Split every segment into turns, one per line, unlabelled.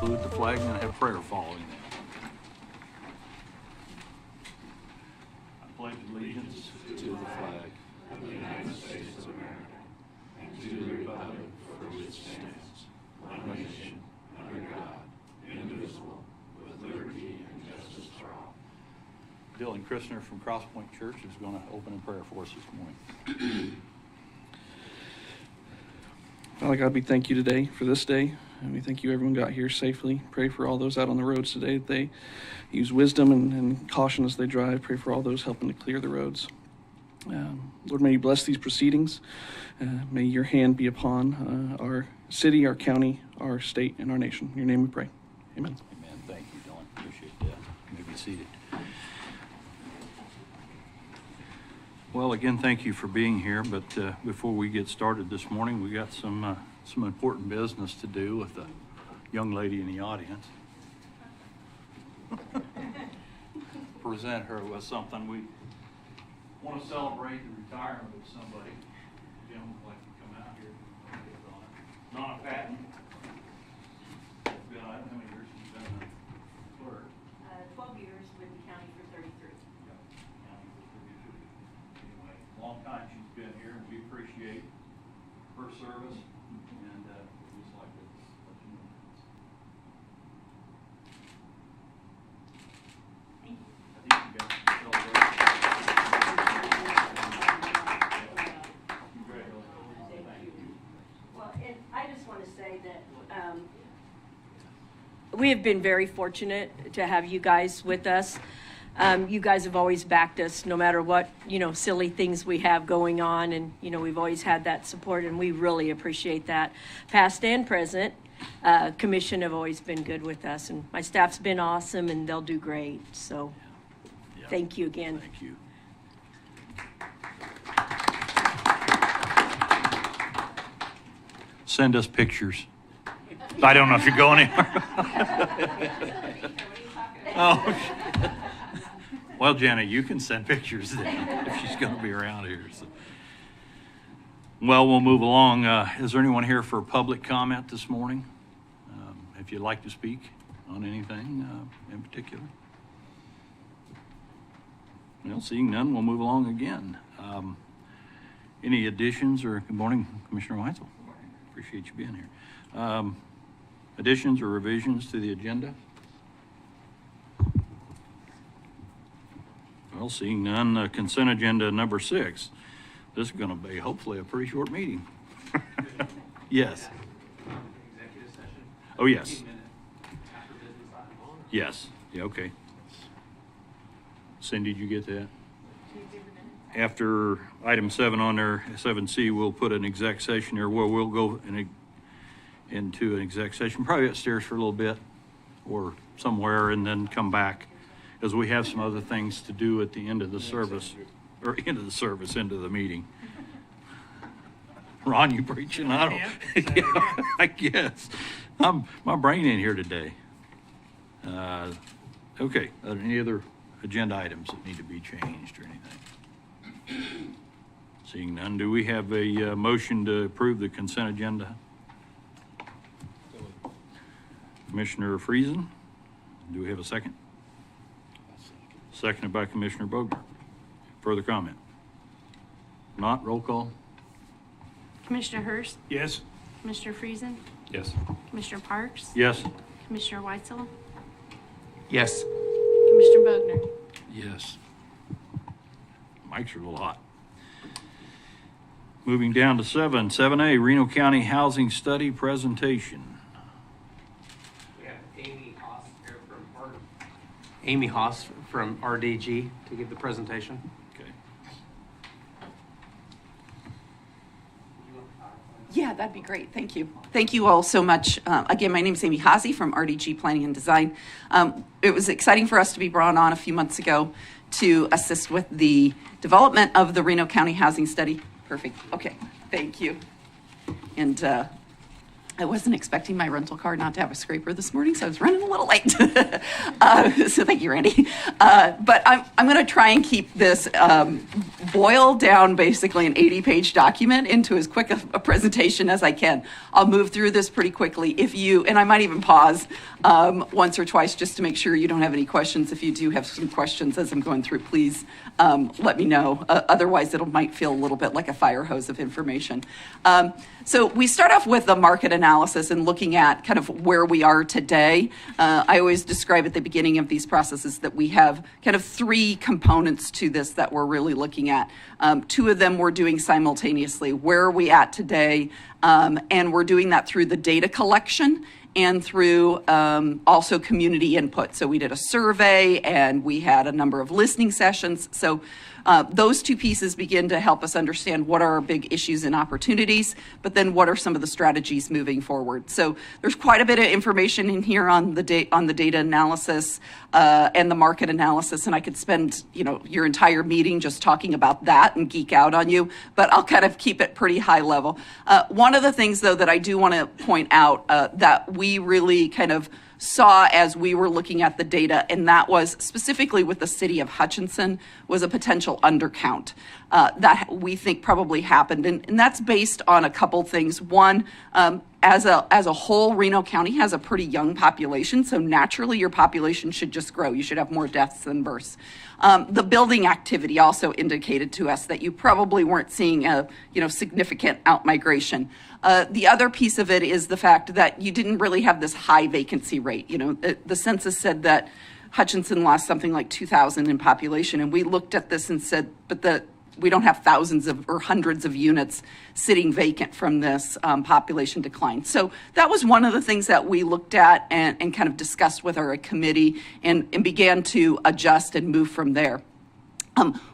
salute the flag and have prayer following that. I pledge allegiance to the flag of the United States of America and to the republic for which it stands, one nation, under God, indivisible, with liberty and justice for all. Dylan Christner from Cross Point Church is going to open in prayer for us this morning.
Father God, we thank you today for this day, and we thank you everyone got here safely. Pray for all those out on the roads today that they use wisdom and caution as they drive. Pray for all those helping to clear the roads. Lord, may you bless these proceedings. May your hand be upon our city, our county, our state, and our nation. In your name we pray. Amen.
Amen. Thank you, Dylan. Appreciate that. You may be seated. Well, again, thank you for being here, but before we get started this morning, we got some important business to do with the young lady in the audience. Present her with something. We want to celebrate the retirement of somebody. Jim would like to come out here. Donna Patton. Been, I don't know how many years she's been a clerk.
12 years with the county for 33.
Long time she's been here, and we appreciate her service, and we just like to let you know.
Thank you.
I think you guys can celebrate. Congratulations. Thank you.
Well, and I just want to say that we have been very fortunate to have you guys with us. You guys have always backed us no matter what, silly things we have going on. And, we've always had that support, and we really appreciate that. Past and present, commission have always been good with us. And my staff's been awesome, and they'll do great. So thank you again.
Thank you. Send us pictures. I don't know if you're going anywhere. Oh. Well, Jenna, you can send pictures then if she's going to be around here. So. Well, we'll move along. Is there anyone here for public comment this morning? If you'd like to speak on anything in particular. Well, seeing none, we'll move along again. Any additions or, good morning, Commissioner Weitzel. Good morning. Appreciate you being here. Additions or revisions to the agenda? Well, seeing none, consent agenda number 6. This is going to be hopefully a pretty short meeting. Yes.
Executive session.
Oh, yes.
15 minutes after business items.
Yes. Yeah, okay. Cindy, did you get that? After item 7 on there, 7C, we'll put an exec session there where we'll go into an exec session, probably upstairs for a little bit or somewhere, and then come back, because we have some other things to do at the end of the service, or end of the meeting. Ron, you preaching? I don't. Yeah, I guess. My brain ain't here today. Okay. Are there any other agenda items that need to be changed or anything? Seeing none, do we have a motion to approve the consent agenda? Commissioner Friesen, do we have a second? Seconded by Commissioner Bogner. Further comment? Not, roll call.
Commissioner Hurst,
Yes.
Commissioner Friesen,
Yes.
Commissioner Parks,
Yes.
Commissioner Weitzel,
Yes.
Commissioner Bogner.
Yes. Mics are a little hot. Moving down to 7A, Reno County Housing Study Presentation.
We have Amy Haas from RDG to give the presentation.
Okay.
Yeah, that'd be great. Thank you. Thank you all so much. Again, my name is Amy Haase from RDG Planning and Design. It was exciting for us to be brought on a few months ago to assist with the development of the Reno County Housing Study. Perfect. Okay. Thank you. And I wasn't expecting my rental car not to have a scraper this morning, so I was running a little late. So thank you, Randy. But I'm going to try and keep this boil down basically an 80-page document into as quick a presentation as I can. I'll move through this pretty quickly. And I might even pause once or twice just to make sure you don't have any questions. If you do have some questions as I'm going through, please let me know. Otherwise, it might feel a little bit like a fire hose of information. So we start off with the market analysis and looking at kind of where we are today. I always describe at the beginning of these processes that we have kind of three components to this that we're really looking at. Two of them we're doing simultaneously. Where are we at today? And we're doing that through the data collection and through also community input. So we did a survey and we had a number of listening sessions. So those two pieces begin to help us understand what are our big issues and opportunities, but then what are some of the strategies moving forward. So there's quite a bit of information in here on the data analysis and the market analysis, and I could spend your entire meeting just talking about that and geek out on you, but I'll kind of keep it pretty high level. One of the things, though, that I do want to point out that we really kind of saw as we were looking at the data, and that was specifically with the city of Hutchinson, was a potential undercount that we think probably happened. And that's based on a couple things. One, as a whole, Reno County has a pretty young population, so naturally your population should just grow. You should have more deaths than births. The building activity also indicated to us that you probably weren't seeing a significant outmigration. The other piece of it is the fact that you didn't really have this high vacancy rate. The census said that Hutchinson lost something like 2,000 in population, and we looked at this and said, but we don't have thousands or hundreds of units sitting vacant from this population decline. So that was one of the things that we looked at and kind of discussed with our committee and began to adjust and move from there.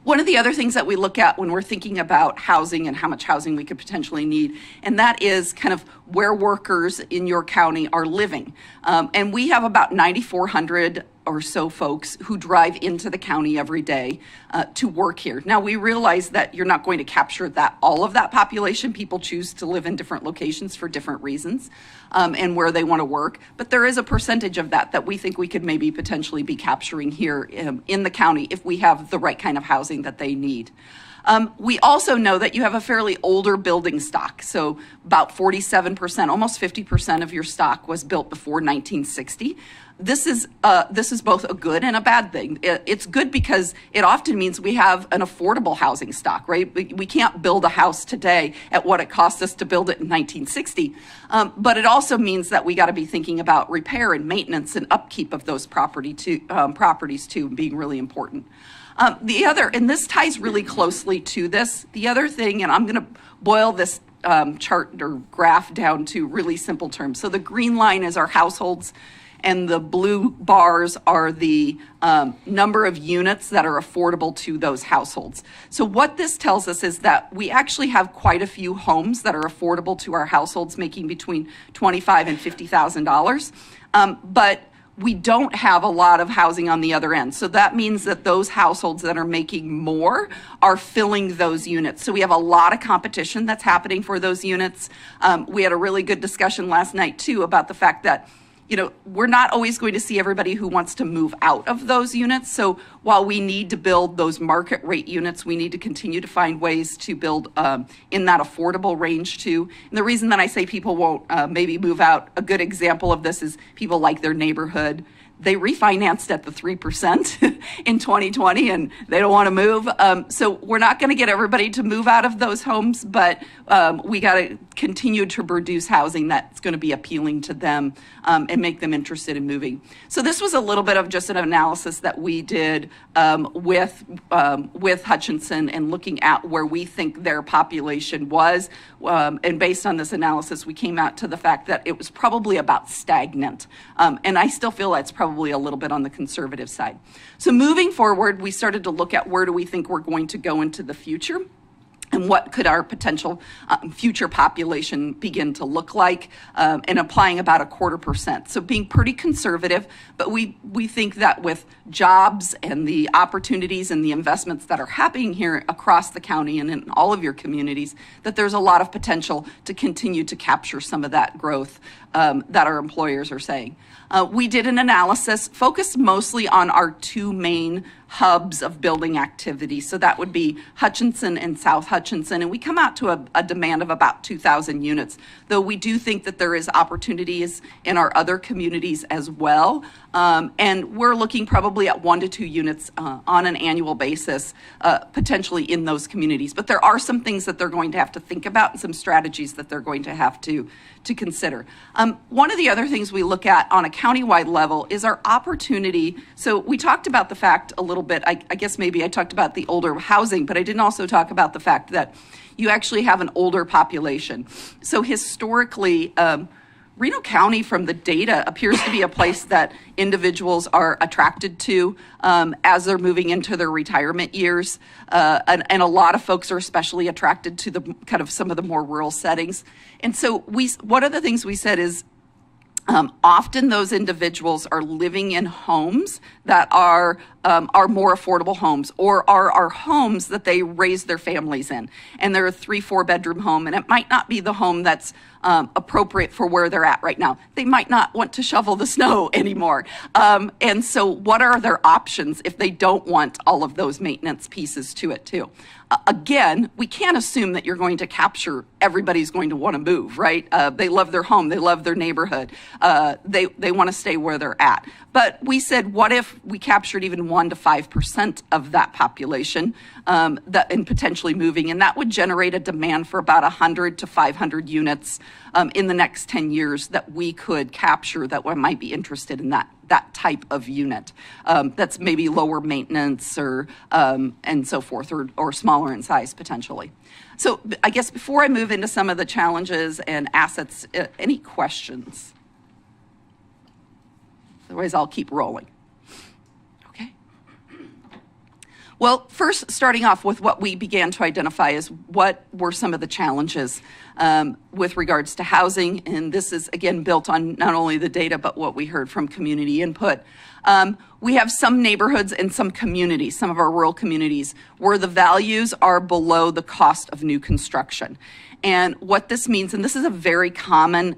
One of the other things that we look at when we're thinking about housing and how much housing we could potentially need, and that is kind of where workers in your county are living. And we have about 9,400 or so folks who drive into the county every day to work here. Now, we realize that you're not going to capture all of that population. People choose to live in different locations for different reasons and where they want to work. But there is a percentage of that we think we could maybe potentially be capturing here in the county if we have the right kind of housing that they need. We also know that you have a fairly older building stock. So about 47%, almost 50% of your stock was built before 1960. This is both a good and a bad thing. It's good because it often means we have an affordable housing stock, right? We can't build a house today at what it cost us to build it in 1960. But it also means that we got to be thinking about repair and maintenance and upkeep of those properties too, being really important. And this ties really closely to this, the other thing, and I'm going to boil this chart or graph down to really simple terms. So the green line is our households, and the blue bars are the number of units that are affordable to those households. So what this tells us is that we actually have quite a few homes that are affordable to our households, making between $25,000 and $50,000. But we don't have a lot of housing on the other end. So that means that those households that are making more are filling those units. So we have a lot of competition that's happening for those units. We had a really good discussion last night too about the fact that we're not always going to see everybody who wants to move out of those units. So while we need to build those market rate units, we need to continue to find ways to build in that affordable range too. And the reason that I say people won't maybe move out, a good example of this is people like their neighborhood. They refinanced at the 3% in 2020 and they don't want to move. So we're not going to get everybody to move out of those homes, but we got to continue to produce housing that's going to be appealing to them and make them interested in moving. So this was a little bit of just an analysis that we did with Hutchinson and looking at where we think their population was. And based on this analysis, we came out to the fact that it was probably about stagnant. And I still feel that's probably a little bit on the conservative side. So moving forward, we started to look at where do we think we're going to go into the future. and what could our potential future population begin to look like, and applying about 0.25%. So being pretty conservative, but we think that with jobs and the opportunities and the investments that are happening here across the county and in all of your communities, that there's a lot of potential to continue to capture some of that growth that our employers are saying. We did an analysis focused mostly on our two main hubs of building activity. So that would be Hutchinson and South Hutchinson. And we come out to a demand of about 2,000 units, though we do think that there is opportunities in our other communities as well. And we're looking probably at 1 to 2 units on an annual basis, potentially in those communities. But there are some things that they're going to have to think about and some strategies that they're going to have to consider. One of the other things we look at on a countywide level is our opportunity. So we talked about the fact a little bit, I guess maybe I talked about the older housing, but I didn't also talk about the fact that you actually have an older population. So historically, Reno County, from the data, appears to be a place that individuals are attracted to as they're moving into their retirement years. And a lot of folks are especially attracted to the kind of some of the more rural settings. And so one of the things we said is often those individuals are living in homes that are more affordable homes, or are homes that they raise their families in. And they're a 3-4 bedroom home, and it might not be the home that's appropriate for where they're at right now. They might not want to shovel the snow anymore. And so what are their options if they don't want all of those maintenance pieces to it too? Again, we can't assume that you're going to capture everybody's going to want to move, right? They love their home, they love their neighborhood, they want to stay where they're at. But we said, what if we captured even 1 to 5% of that population and potentially moving, and that would generate a demand for about 100 to 500 units in the next 10 years that we could capture that we might be interested in that type of unit that's maybe lower maintenance or and so forth, or smaller in size potentially. So I guess before I move into some of the challenges and assets, any questions? Otherwise, I'll keep rolling. Okay. Well, first, starting off with what we began to identify is what were some of the challenges with regards to housing. And this is, again, built on not only the data, but what we heard from community input. We have some neighborhoods and some communities, some of our rural communities, where the values are below the cost of new construction. And what this means, and this is a very common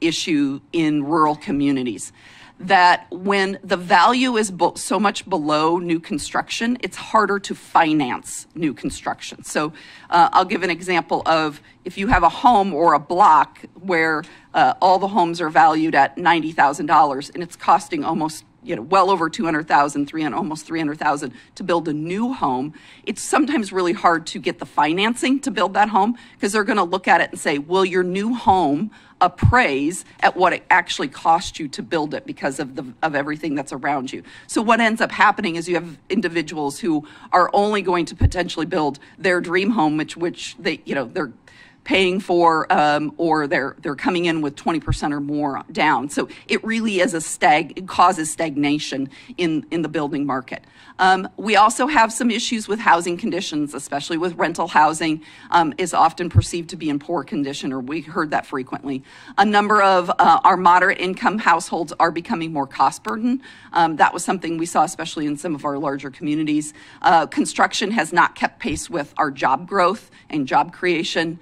issue in rural communities, that when the value is so much below new construction, it's harder to finance new construction. So I'll give an example of if you have a home or a block where all the homes are valued at $90,000 and it's costing almost well over $200,000, almost $300,000 to build a new home, it's sometimes really hard to get the financing to build that home because they're going to look at it and say, will your new home appraise at what it actually cost you to build it because of everything that's around you? So what ends up happening is you have individuals who are only going to potentially build their dream home, which they they're paying for, or they're coming in with 20% or more down. So it really is it causes stagnation in the building market. We also have some issues with housing conditions, especially with rental housing is often perceived to be in poor condition, or we heard that frequently. A number of our moderate income households are becoming more cost burden. That was something we saw, especially in some of our larger communities. Construction has not kept pace with our job growth and job creation.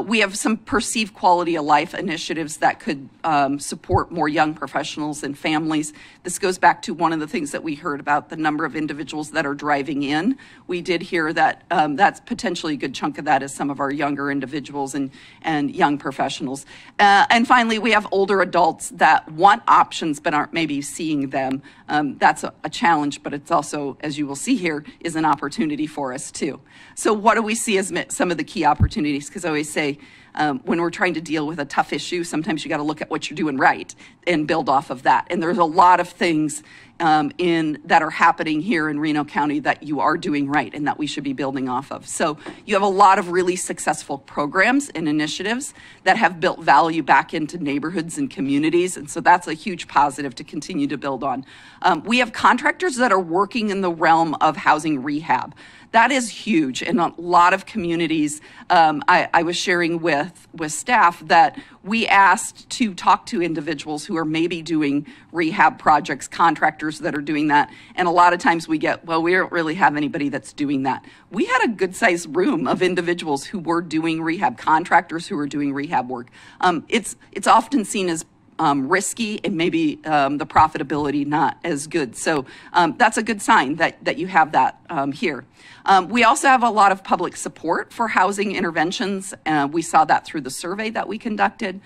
We have some perceived quality of life initiatives that could support more young professionals and families. This goes back to one of the things that we heard about the number of individuals that are driving in. We did hear that that's potentially a good chunk of that is some of our younger individuals and young professionals. And finally, we have older adults that want options but aren't maybe seeing them. That's a challenge, but it's also, as you will see here, is an opportunity for us too. So what do we see as some of the key opportunities? Because I always say when we're trying to deal with a tough issue, sometimes you got to look at what you're doing right and build off of that. And there's a lot of things that are happening here in Reno County that you are doing right and that we should be building off of. So you have a lot of really successful programs and initiatives that have built value back into neighborhoods and communities. And so that's a huge positive to continue to build on. We have contractors that are working in the realm of housing rehab. That is huge. In a lot of communities, I was sharing with staff that we asked to talk to individuals who are maybe doing rehab projects, contractors that are doing that. And a lot of times we get, well, we don't really have anybody that's doing that. We had a good sized room of individuals who were doing rehab, contractors who were doing rehab work. It's often seen as risky and maybe the profitability not as good. So that's a good sign that you have that here. We also have a lot of public support for housing interventions. We saw that through the survey that we conducted.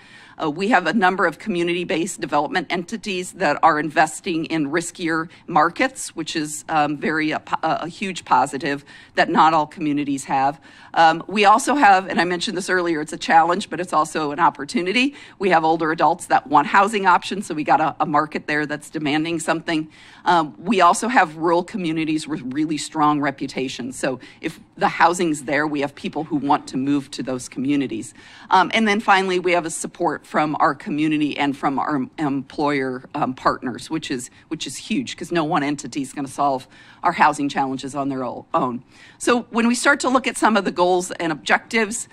We have a number of community-based development entities that are investing in riskier markets, which is a huge positive that not all communities have. We also have, and I mentioned this earlier, it's a challenge, but it's also an opportunity. We have older adults that want housing options, so we got a market there that's demanding something. We also have rural communities with really strong reputations. So if the housing's there, we have people who want to move to those communities. And then finally, we have a support from our community and from our employer partners, which is huge because no one entity is going to solve our housing challenges on their own. So when we start to look at some of the goals and objectives,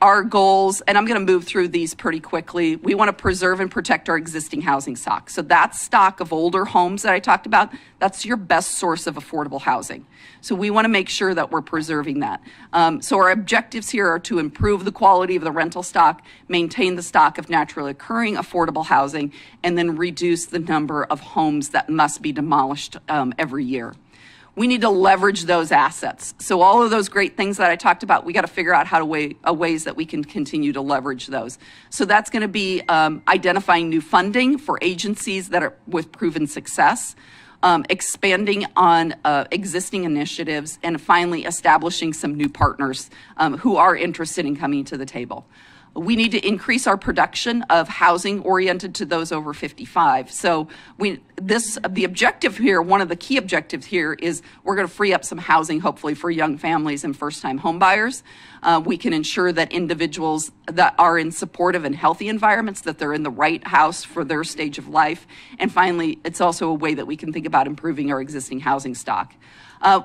our goals, and I'm going to move through these pretty quickly. We want to preserve and protect our existing housing stock. So that stock of older homes that I talked about, that's your best source of affordable housing. So we want to make sure that we're preserving that. So our objectives here are to improve the quality of the rental stock, maintain the stock of naturally occurring affordable housing, and then reduce the number of homes that must be demolished every year. We need to leverage those assets. So all of those great things that I talked about, we got to figure out ways that we can continue to leverage those. So that's going to be identifying new funding for agencies that are with proven success, expanding on existing initiatives, and finally establishing some new partners who are interested in coming to the table. We need to increase our production of housing oriented to those over 55. So the objective here, one of the key objectives here is we're going to free up some housing, hopefully for young families and first-time home buyers. We can ensure that individuals that are in supportive and healthy environments, that they're in the right house for their stage of life. And finally, it's also a way that we can think about improving our existing housing stock.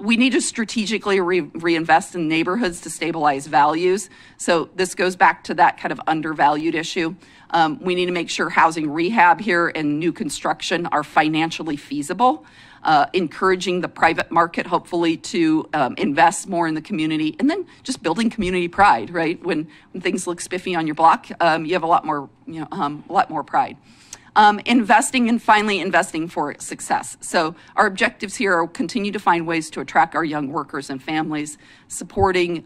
We need to strategically reinvest in neighborhoods to stabilize values. So this goes back to that kind of undervalued issue. We need to make sure housing rehab here and new construction are financially feasible, encouraging the private market, hopefully, to invest more in the community, and then just building community pride, right? When things look spiffy on your block, you have a lot more pride. Investing and finally investing for success. So our objectives here are continue to find ways to attract our young workers and families, supporting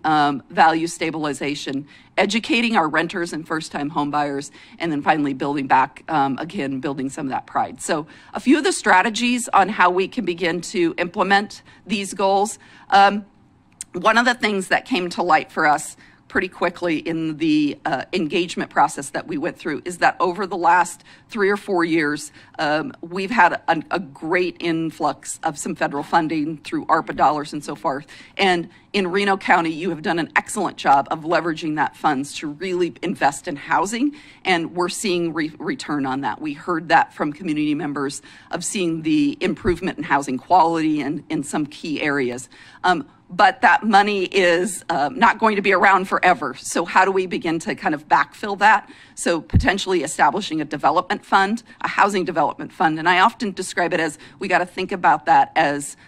value stabilization, educating our renters and first-time home buyers, and then finally building back, again, building some of that pride. So a few of the strategies on how we can begin to implement these goals. One of the things that came to light for us pretty quickly in the engagement process that we went through is that over the last 3 or 4 years, we've had a great influx of some federal funding through ARPA dollars and so forth. And in Reno County, you have done an excellent job of leveraging that funds to really invest in housing, and we're seeing return on that. We heard that from community members of seeing the improvement in housing quality in some key areas. But that money is not going to be around forever. So how do we begin to kind of backfill that? So potentially establishing a development fund, a housing development fund. And I often describe it as we got to think about that as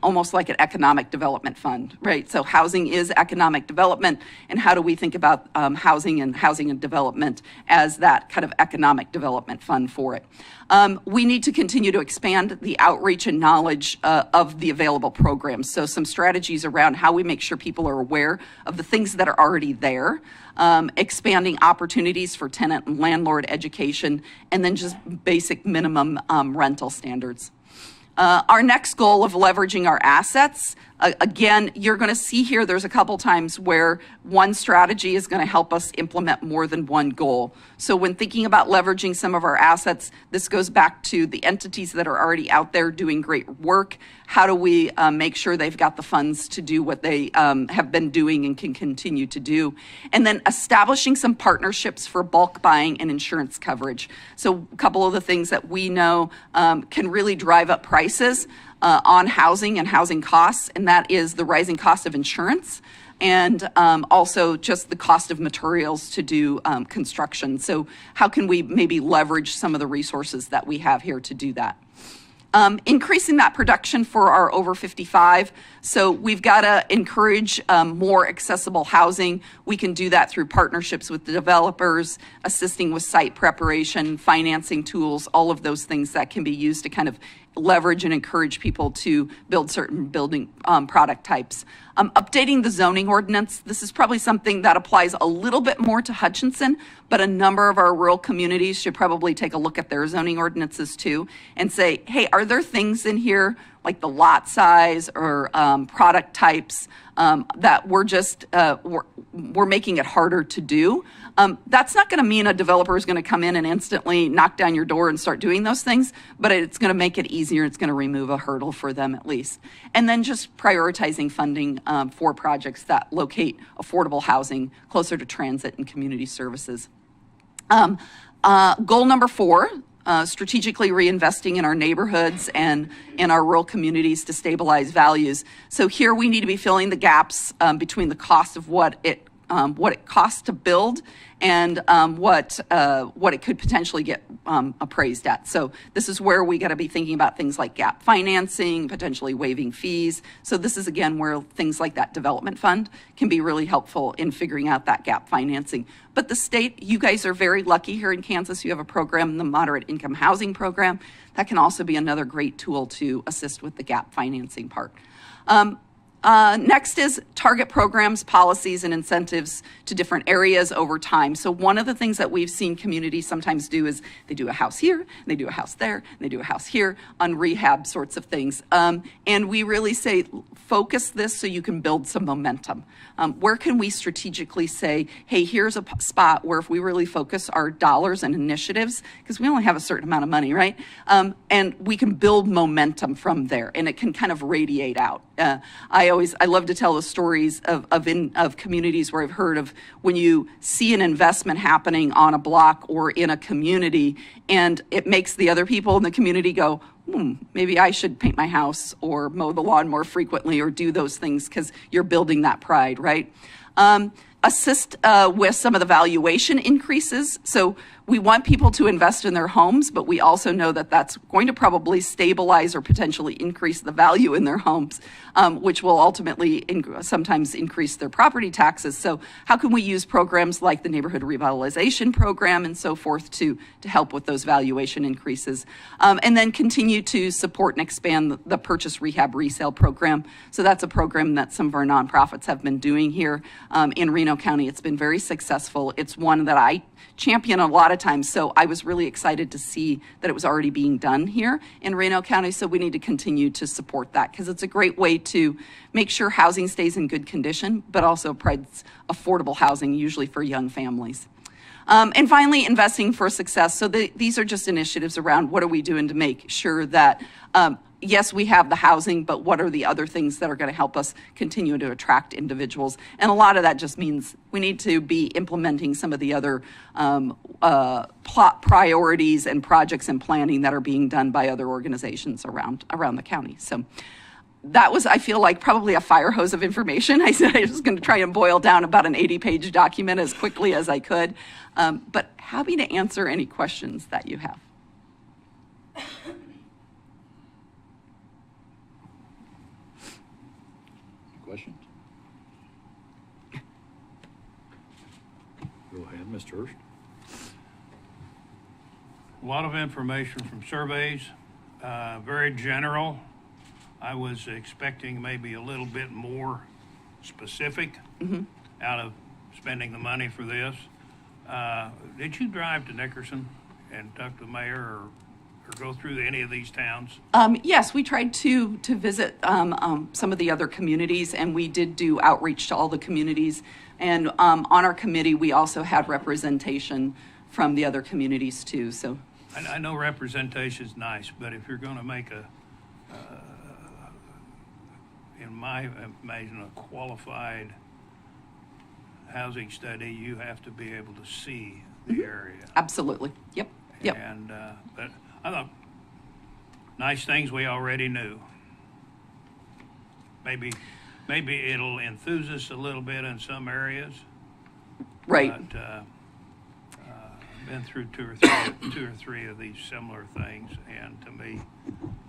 almost like an economic development fund, right? So housing is economic development. And how do we think about housing and development as that kind of economic development fund for it? We need to continue to expand the outreach and knowledge of the available programs. So some strategies around how we make sure people are aware of the things that are already there, expanding opportunities for tenant and landlord education, and then just basic minimum rental standards. Our next goal of leveraging our assets, again, you're going to see here there's a couple times where one strategy is going to help us implement more than one goal. So when thinking about leveraging some of our assets, this goes back to the entities that are already out there doing great work. How do we make sure they've got the funds to do what they have been doing and can continue to do? And then establishing some partnerships for bulk buying and insurance coverage. So a couple of the things that we know can really drive up prices on housing and housing costs, and that is the rising cost of insurance and also just the cost of materials to do construction. So how can we maybe leverage some of the resources that we have here to do that? Increasing that production for our over 55. So we've got to encourage more accessible housing. We can do that through partnerships with the developers, assisting with site preparation, financing tools, all of those things that can be used to kind of leverage and encourage people to build certain building product types. Updating the zoning ordinance. This is probably something that applies a little bit more to Hutchinson, but a number of our rural communities should probably take a look at their zoning ordinances too and say, hey, are there things in here like the lot size or product types that we're just, we're making it harder to do? That's not going to mean a developer is going to come in and instantly knock down your door and start doing those things, but it's going to make it easier. It's going to remove a hurdle for them at least. And then just prioritizing funding for projects that locate affordable housing closer to transit and community services. Goal number 4, strategically reinvesting in our neighborhoods and in our rural communities to stabilize values. So here we need to be filling the gaps between the cost of what it costs to build and what it could potentially get appraised at. So this is where we got to be thinking about things like gap financing, potentially waiving fees. So this is again where things like that development fund can be really helpful in figuring out that gap financing. But the state, you guys are very lucky here in Kansas. You have a program, the Moderate Income Housing Program, that can also be another great tool to assist with the gap financing part. Next is target programs, policies, and incentives to different areas over time. So one of the things that we've seen communities sometimes do is they do a house here, and they do a house there, and they do a house here on rehab sorts of things. And we really say, focus this so you can build some momentum. Where can we strategically say, hey, here's a spot where if we really focus our dollars and initiatives, because we only have a certain amount of money, right? And we can build momentum from there, and it can kind of radiate out. I love to tell the stories of communities where I've heard of when you see an investment happening on a block or in a community, and it makes the other people in the community go, maybe I should paint my house or mow the lawn more frequently or do those things because you're building that pride, right? Assist with some of the valuation increases. So we want people to invest in their homes, but we also know that that's going to probably stabilize or potentially increase the value in their homes, which will ultimately sometimes increase their property taxes. So how can we use programs like the Neighborhood Revitalization Program and so forth to help with those valuation increases? And then continue to support and expand the Purchase Rehab Resale Program. So that's a program that some of our nonprofits have been doing here in Reno County. It's been very successful. It's one that I champion a lot of times. So I was really excited to see that it was already being done here in Reno County. So we need to continue to support that because it's a great way to make sure housing stays in good condition, but also provides affordable housing, usually for young families. And finally, investing for success. So these are just initiatives around what are we doing to make sure that yes, we have the housing, but what are the other things that are going to help us continue to attract individuals? And a lot of that just means we need to be implementing some of the other priorities and projects and planning that are being done by other organizations around the county. So that was, I feel like, probably a fire hose of information. I said I was going to try and boil down about an 80-page document as quickly as I could, but happy to answer any questions that you have.
Questions? Go ahead, Mr. Hurst.
A lot of information from surveys, very general. I was expecting maybe a little bit more specific out of spending the money for this. Did you drive to Nickerson and talk to the mayor or go through any of these towns?
Yes, we tried to visit some of the other communities, and we did do outreach to all the communities. And on our committee, we also had representation from the other communities too. So,
I know representation's nice, but if you're going to make in my imagine, a qualified housing study, you have to be able to see the area.
absolutely, yep.
And, but I thought, nice things we already knew. Maybe it'll enthuse us a little bit in some areas.
Right.
But, I've been through two or three of these similar things, and to me,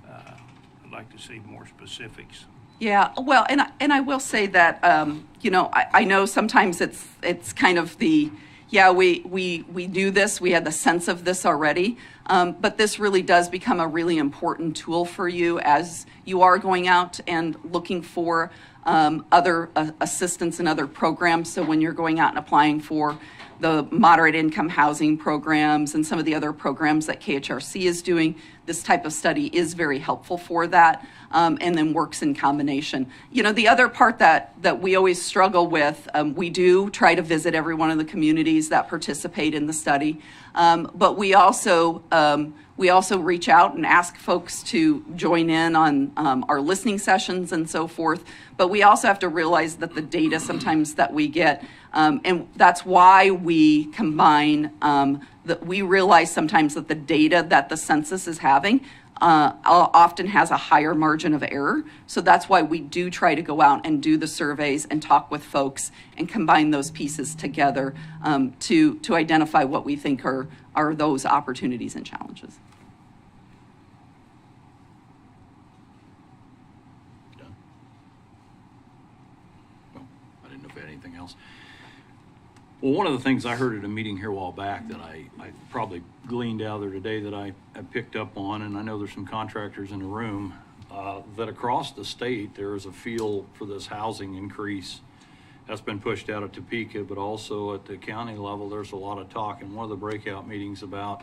I'd like to see more specifics.
Yeah, well, and I will say that I know sometimes it's kind of the we do this, we had the sense of this already, but this really does become a really important tool for you as you are going out and looking for other assistance and other programs. So when you're going out and applying for the moderate income housing programs and some of the other programs that KHRC is doing, this type of study is very helpful for that, and then works in combination. The other part that we always struggle with, we do try to visit every one of the communities that participate in the study, but we also reach out and ask folks to join in on our listening sessions and so forth. But we also have to realize that the data sometimes that we get, and that's why we combine, that we realize sometimes that the data that the census is having often has a higher margin of error. So that's why we do try to go out and do the surveys and talk with folks and combine those pieces together to identify what we think are those opportunities and challenges.
Done. Well, I didn't know if you had anything else. Well, one of the things I heard at a meeting here a while back that I probably gleaned out there today that I picked up on, and I know there's some contractors in the room, that across the state there is a feel for this housing increase that's been pushed out at Topeka, but also at the county level there's a lot of talk in one of the breakout meetings about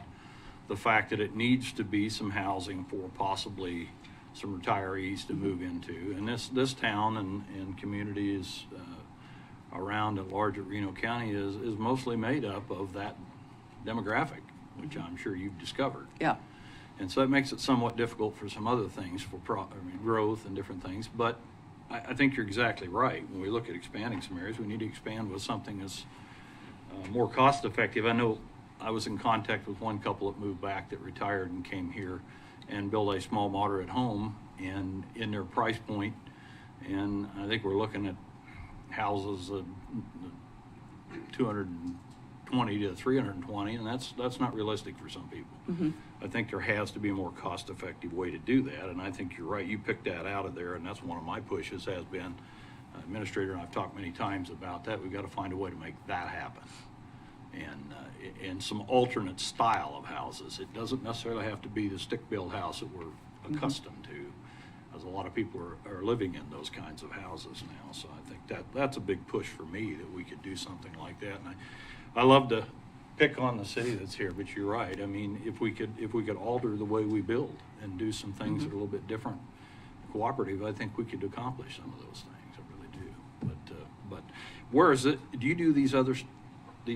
the fact that it needs to be some housing for possibly some retirees to move into. And this town and community is around at large at Reno County is mostly made up of that demographic, which I'm sure you've discovered.
Yeah.
And so it makes it somewhat difficult for some other things, for growth and different things. But I think you're exactly right. When we look at expanding some areas, we need to expand with something that's more cost effective. I know I was in contact with one couple that moved back that retired and came here and built a small moderate home, and in their price point, and I think we're looking at houses of 220 to 320, and that's not realistic for some people.
Mm-hmm.
I think there has to be a more cost-effective way to do that, and I think you're right. You picked that out of there, and that's one of my pushes has been, Administrator and I've talked many times about that. We've got to find a way to make that happen, and some alternate style of houses. It doesn't necessarily have to be the stick-built house that we're accustomed to. As a lot of people are living in those kinds of houses now. So I think that's a big push for me, that we could do something like that. And I love to pick on the city that's here, but you're right. I mean, if we could alter the way we build and do some things that are a little bit different, cooperative, I think we could accomplish some of those things. I really do. But where is it? Do you do these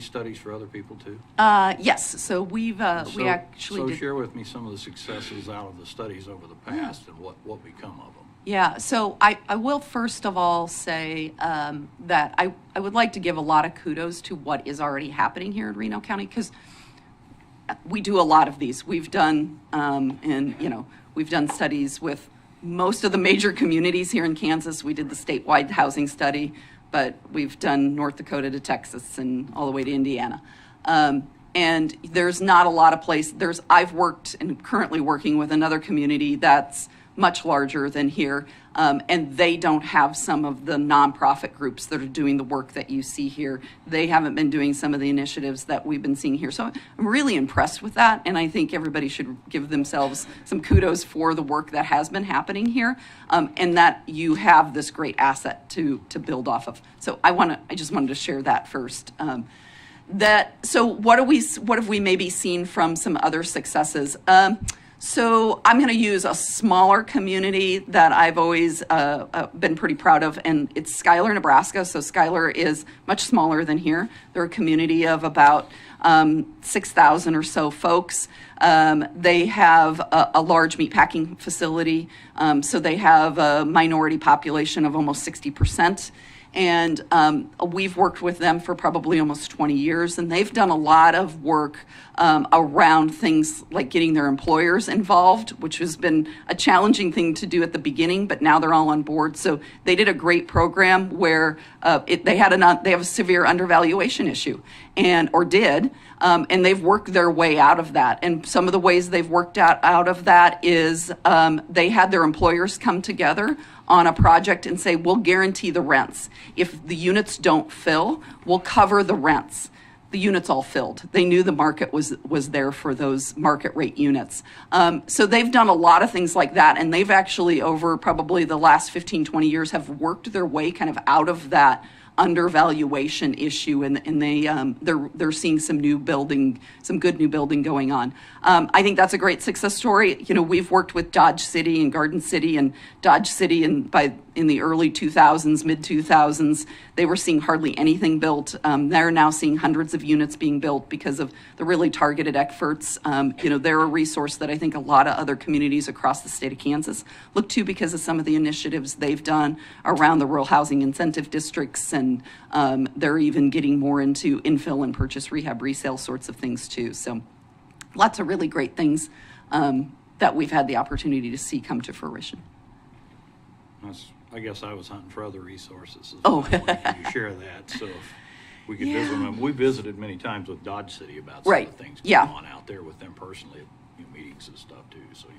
studies for other people too?
Yes. So we actually did.
Share with me some of the successes out of the studies over the past and what become of them.
Yeah, so I will first of all say that I would like to give a lot of kudos to what is already happening here in Reno County, because we do a lot of these. We've done, we've done studies with most of the major communities here in Kansas. We did the statewide housing study, but we've done North Dakota to Texas and all the way to Indiana. And there's not a lot of places. I've worked and currently working with another community that's much larger than here, and they don't have some of the nonprofit groups that are doing the work that you see here. They haven't been doing some of the initiatives that we've been seeing here. So I'm really impressed with that, and I think everybody should give themselves some kudos for the work that has been happening here, and that you have this great asset to build off of. So I just wanted to share that first. So what have we maybe seen from some other successes? So I'm going to use a smaller community that I've always been pretty proud of, and it's Schuyler, Nebraska. So Schuyler is much smaller than here. They're a community of about 6,000 or so folks. They have a large meatpacking facility, so they have a minority population of almost 60%. And we've worked with them for probably almost 20 years, and they've done a lot of work around things like getting their employers involved, which has been a challenging thing to do at the beginning, but now they're all on board. So they did a great program where they have a severe undervaluation issue, and they've worked their way out of that. And some of the ways they've worked out of that is they had their employers come together on a project and say, we'll guarantee the rents. If the units don't fill, we'll cover the rents. The units all filled. They knew the market was there for those market rate units. So they've done a lot of things like that, and they've actually, over probably the last 15, 20 years, have worked their way kind of out of that undervaluation issue, and they're seeing some good new building going on. I think that's a great success story. You know, we've worked with Dodge City and Garden City, and Dodge City in the early 2000s, mid 2000s, they were seeing hardly anything built. They're now seeing hundreds of units being built because of the really targeted efforts. They're a resource that I think a lot of other communities across the state of Kansas look to because of some of the initiatives they've done around the rural housing incentive districts, and they're even getting more into infill and purchase rehab resale sorts of things too. So lots of really great things that we've had the opportunity to see come to fruition.
I guess I was hunting for other resources.
Oh.
I wanted you to share that. So if we could visit them. We visited many times with Dodge City about some
Right.
of the things
Yeah.
going on out there with them personally at meetings and stuff too. So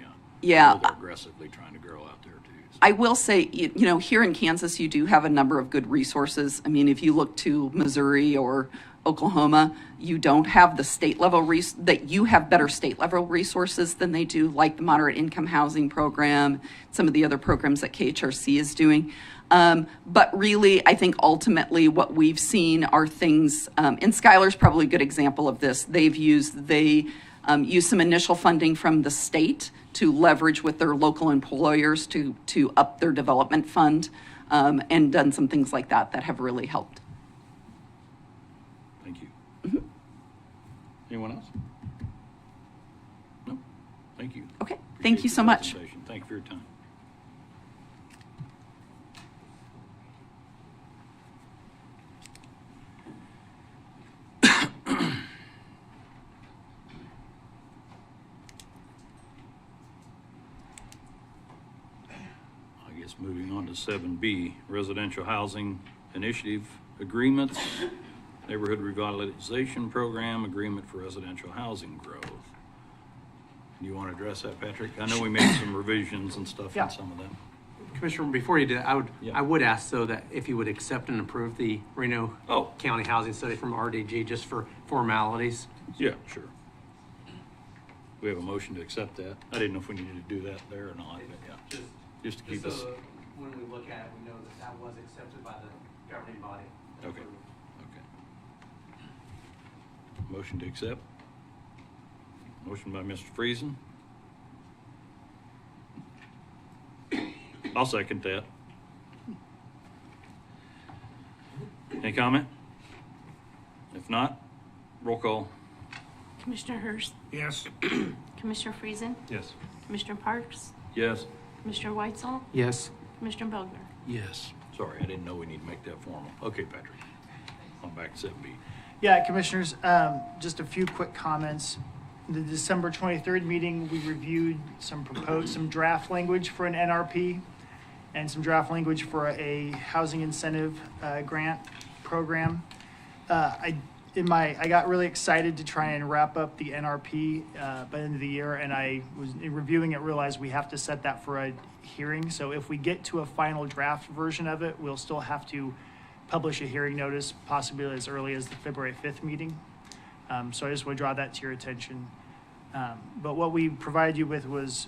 Yeah.
I know they're aggressively trying to grow out there too. So.
I will say, here in Kansas, you do have a number of good resources. I mean, if you look to Missouri or Oklahoma, you don't have the state level that you have better state level resources than they do, like the moderate income housing program, some of the other programs that KHRC is doing. But really, I think ultimately what we've seen are things, and Schuyler's probably a good example of this. They used some initial funding from the state to leverage with their local employers to up their development fund, and done some things like that have really helped.
Thank you.
Mm-hmm.
Anyone else? No. Thank you.
Okay, thank you so much.
Presentation. Thank you for your time. I guess moving on to 7B, Residential Housing Initiative Agreements, Neighborhood Revitalization Program, Agreement for Residential Housing Growth. You want to address that, Patrick? I know we made some revisions and stuff
Yeah.
on some of them.
Commissioner, before you do that,
Yeah.
I would ask, though, that if you would accept and approve the Reno County Housing Study from RDG, just for formalities.
Yeah, sure. We have a motion to accept that. I didn't know if we needed to do that there or not, but yeah. Just to keep us.
When we look at it, we know that was accepted by the governing body.
Okay. Motion to accept. Motion by Mr. Friesen. I'll second that. Any comment? If not, roll call.
Commissioner Hurst,
Yes.
Commissioner Friesen,
Yes.
Commissioner Parks,
Yes.
Commissioner Weitzel,
Yes.
Commissioner Bogner.
Yes. Sorry, I didn't know we need to make that formal. Okay, Patrick. On back to 7B.
Yeah, Commissioners, just a few quick comments. The December 23rd meeting, we reviewed some draft language for an NRP and some draft language for a housing incentive grant program. I got really excited to try and wrap up the NRP by the end of the year, and I was in reviewing it, realized we have to set that for a hearing. So if we get to a final draft version of it, we'll still have to publish a hearing notice, possibly as early as the February 5th meeting. So I just want to draw that to your attention. But what we provided you with was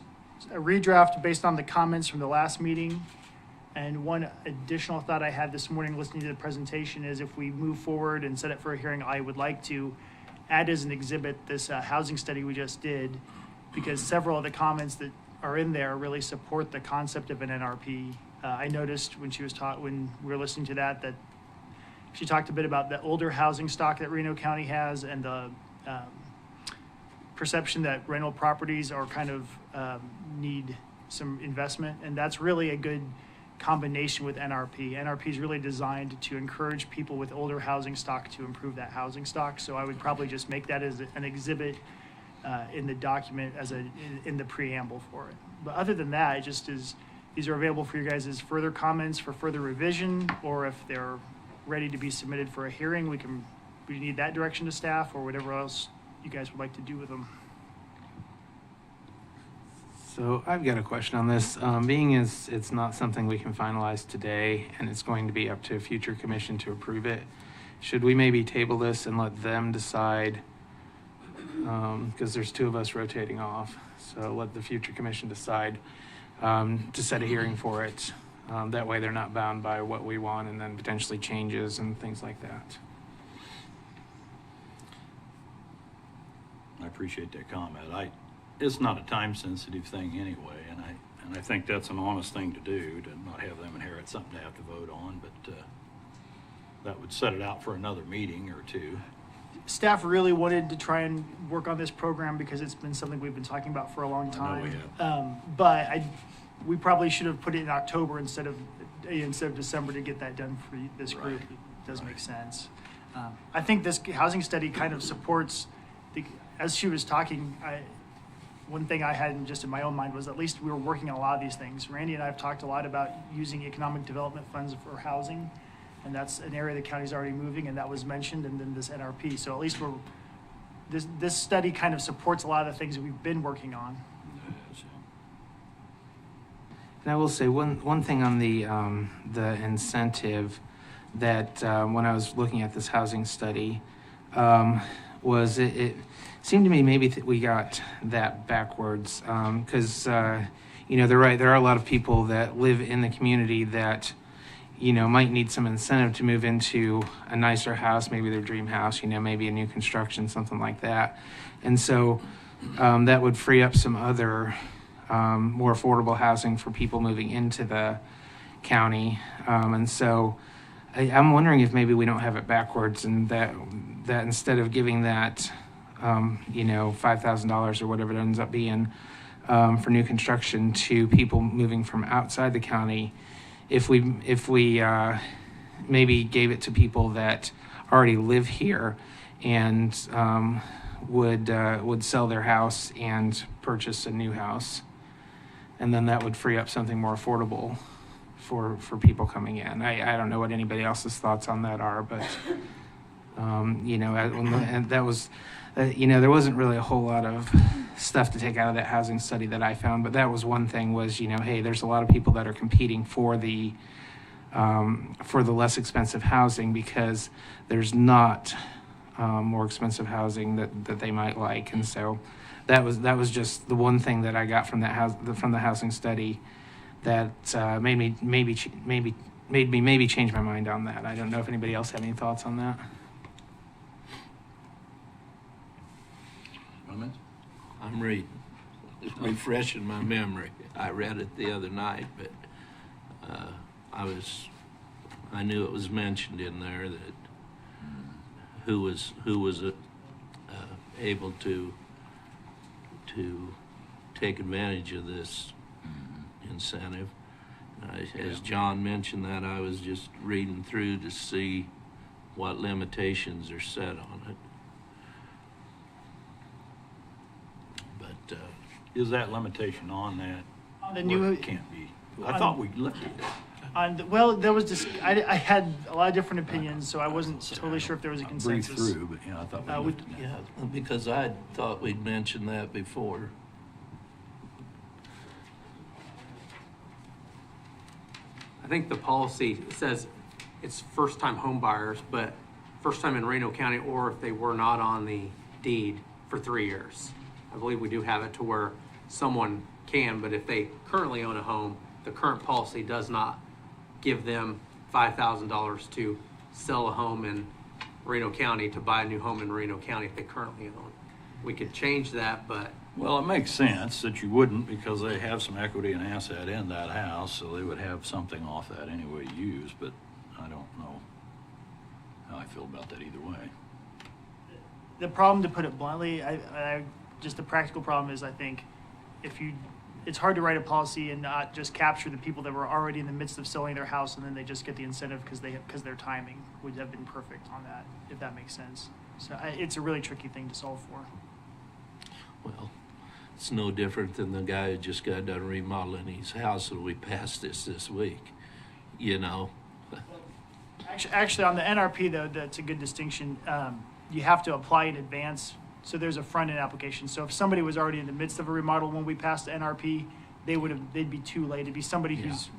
a redraft based on the comments from the last meeting. And one additional thought I had this morning listening to the presentation is if we move forward and set it for a hearing, I would like to add as an exhibit this housing study we just did because several of the comments that are in there really support the concept of an NRP. I noticed when when we were listening to that she talked a bit about the older housing stock that Reno County has and the perception that rental properties are kind of need some investment, and that's really a good combination with NRP. NRP is really designed to encourage people with older housing stock to improve that housing stock. So I would probably just make that as an exhibit in the document in the preamble for it. But other than that, it just is, these are available for you guys' further comments for further revision, or if they're ready to be submitted for a hearing, we need that direction to staff or whatever else you guys would like to do with them.
So I've got a question on this. Being as it's not something we can finalize today and it's going to be up to a future commission to approve it, should we maybe table this and let them decide? Because there's two of us rotating off. So let the future commission decide to set a hearing for it. That way they're not bound by what we want and then potentially changes and things like that.
I appreciate that comment. It's not a time-sensitive thing anyway, and I think that's an honest thing to do, to not have them inherit something to have to vote on, but that would set it out for another meeting or two.
Staff really wanted to try and work on this program because it's been something we've been talking about for a long time.
I know we have.
But we probably should have put it in October instead of December to get that done for this group.
Right.
It does make sense. I think this housing study kind of supports as she was talking, one thing I had just in my own mind was at least we were working on a lot of these things. Randy and I have talked a lot about using economic development funds for housing, and that's an area the county's already moving, and that was mentioned, and then this NRP. So at least this study kind of supports a lot of the things that we've been working on.
And I will say one thing on the incentive that when I was looking at this housing study was it seemed to me maybe we got that backwards because they're right. There are a lot of people that live in the community that might need some incentive to move into a nicer house, maybe their dream house, maybe a new construction, something like that. And so that would free up some other more affordable housing for people moving into the county. And so I'm wondering if maybe we don't have it backwards, and that instead of giving that, $5,000 or whatever it ends up being for new construction to people moving from outside the county, if we maybe gave it to people that already live here and would sell their house and purchase a new house, and then that would free up something more affordable for people coming in. I don't know what anybody else's thoughts on that are, but and that was there wasn't really a whole lot of stuff to take out of that housing study that I found, but that was one thing was hey, there's a lot of people that are competing for the less expensive housing because there's not more expensive housing that they might like, and so that was just the one thing that I got from the housing study that made me maybe change my mind on that. I don't know if anybody else had any thoughts on that.
Comments?
I'm reading. It's refreshing my memory. I read it the other night, but I knew it was mentioned in there that who was able to take advantage of this incentive. As John mentioned that, I was just reading through to see what limitations are set on it. But
Is that limitation on that?
On the new,
It can't be. I thought we looked at it.
there was just I had a lot of different opinions, so I wasn't totally sure if there was a
Breathe
consensus.
through, but I thought we looked at it.
yeah, because I thought we'd mentioned that before.
I think the policy says it's first-time home buyers, but first time in Reno County, or if they were not on the deed for 3 years. I believe we do have it to where someone can, but if they currently own a home, the current policy does not give them $5,000 to sell a home in Reno County, to buy a new home in Reno County if they currently own. We could change that, but
Well, it makes sense that you wouldn't because they have some equity and asset in that house, so they would have something off that anyway to use, but I don't know how I feel about that either way.
The problem, to put it bluntly, just the practical problem is, I think, it's hard to write a policy and not just capture the people that were already in the midst of selling their house, and then they just get the incentive because their timing would have been perfect on that, if that makes sense. So it's a really tricky thing to solve for.
Well, it's no different than the guy who just got done remodeling his house and we passed this week, you know?
Actually, on the NRP, though, that's a good distinction. You have to apply in advance, so there's a front-end application. So if somebody was already in the midst of a remodel when we passed the NRP, they'd be too late. It'd be somebody who's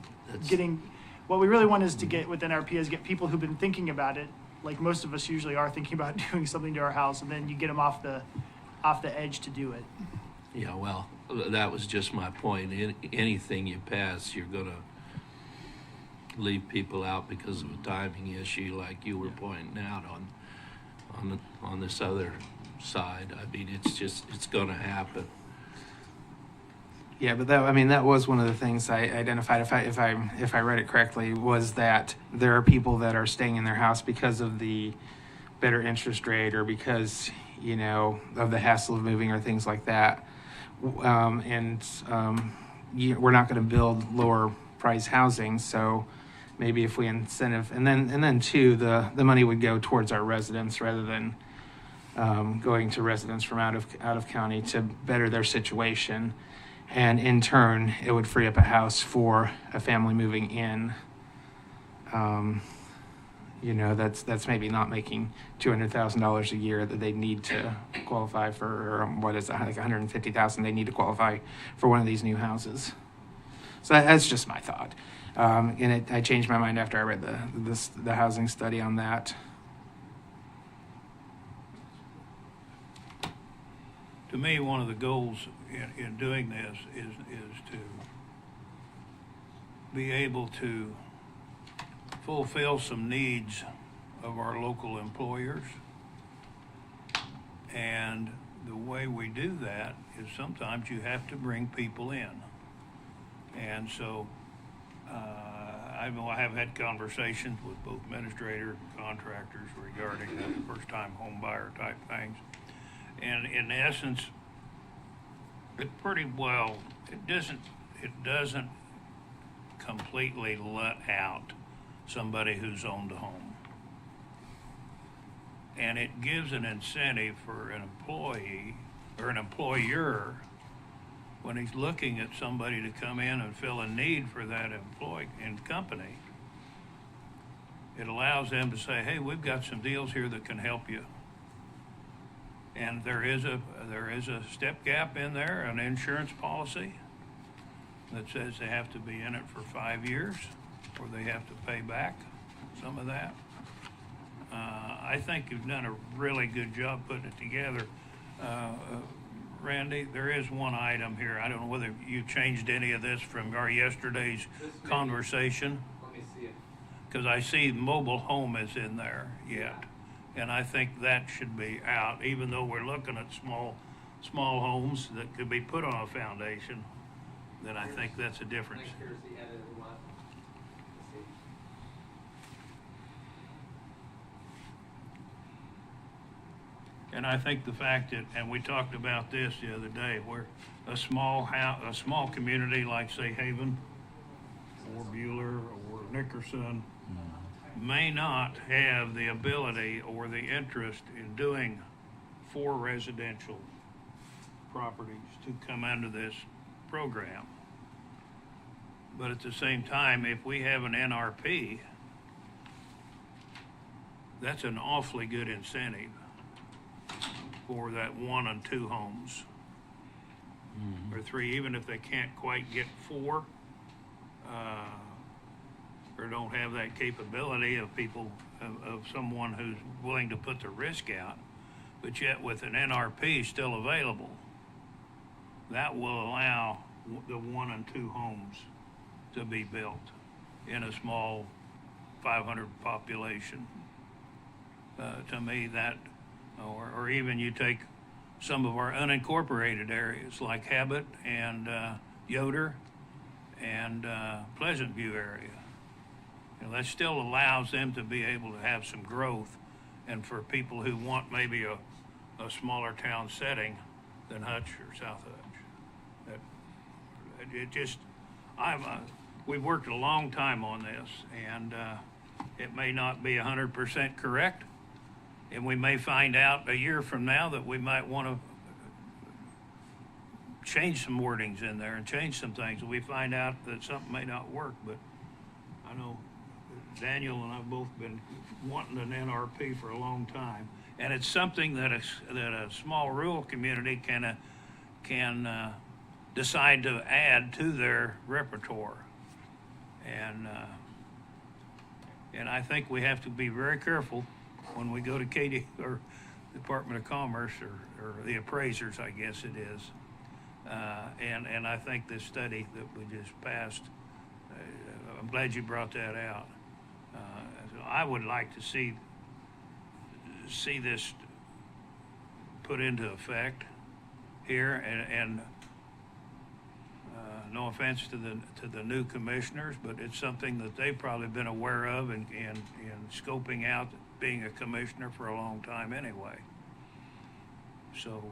getting. What we really want is to get with NRP is get people who've been thinking about it, like most of us usually are thinking about doing something to our house, and then you get them off the edge to do it.
Yeah, well, that was just my point. Anything you pass, you're gonna leave people out because of a timing issue, like you were pointing out on this other side. I mean, it's gonna happen.
Yeah, but that was one of the things I identified, if I read it correctly, was that there are people that are staying in their house because of the better interest rate or because, of the hassle of moving or things like that. We're not going to build lower price housing, so maybe if we incentive, and then too, the money would go towards our residents rather than going to residents from out of county to better their situation, and in turn, it would free up a house for a family moving in. That's maybe not making $200,000 a year that they need to qualify for, or what is it, like $150,000 they need to qualify for one of these new houses. So that's just my thought. I changed my mind after I read the housing study on that.
To me, one of the goals in doing this is to be able to fulfill some needs of our local employers. And the way we do that is sometimes you have to bring people in. And so I have had conversations with both administrator and contractors regarding the first-time home buyer type things. And in essence, it doesn't completely let out somebody who's owned a home. And it gives an incentive for an employee or an employer when he's looking at somebody to come in and fill a need for that employee and company. It allows them to say, hey, we've got some deals here that can help you. And there is a stopgap in there, an insurance policy that says they have to be in it for 5 years, or they have to pay back some of that. I think you've done a really good job putting it together. Randy, there is one item here. I don't know whether you changed any of this from our yesterday's conversation.
Let me see it.
Because I see mobile home is in there yet. And I think that should be out, even though we're looking at small homes that could be put on a foundation. Then I think that's a difference.
Here's the edited one. Let's see.
And I think the fact that, and we talked about this the other day, where a small community like, say, Haven or Bueller or Nickerson may not have the ability or the interest in doing 4 residential properties to come under this program. But at the same time, if we have an NRP, that's an awfully good incentive for that 1 and 2 homes, or 3, even if they can't quite get 4, or don't have that capability of people, of someone who's willing to put the risk out, but yet with an NRP still available, that will allow the 1 and 2 homes to be built in a small 500 population. To me, that, or even you take some of our unincorporated areas like Habit and Yoder and Pleasant View area. You know, that still allows them to be able to have some growth, and for people who want maybe a smaller town setting than Hutch or South Hutch. It just, we've worked a long time on this, and it may not be 100% correct, and we may find out a year from now that we might want to change some wordings in there and change some things. We find out that something may not work, but I know Daniel and I've both been wanting an NRP for a long time, and it's something that a small rural community can decide to add to their repertoire, and I think we have to be very careful when we go to Katy or Department of Commerce or the appraisers, I guess it is, and I think this study that we just passed, I'm glad you brought that out. I would like to see this put into effect here, and no offense to the new commissioners, but it's something that they've probably been aware of and scoping out being a commissioner for a long time anyway. So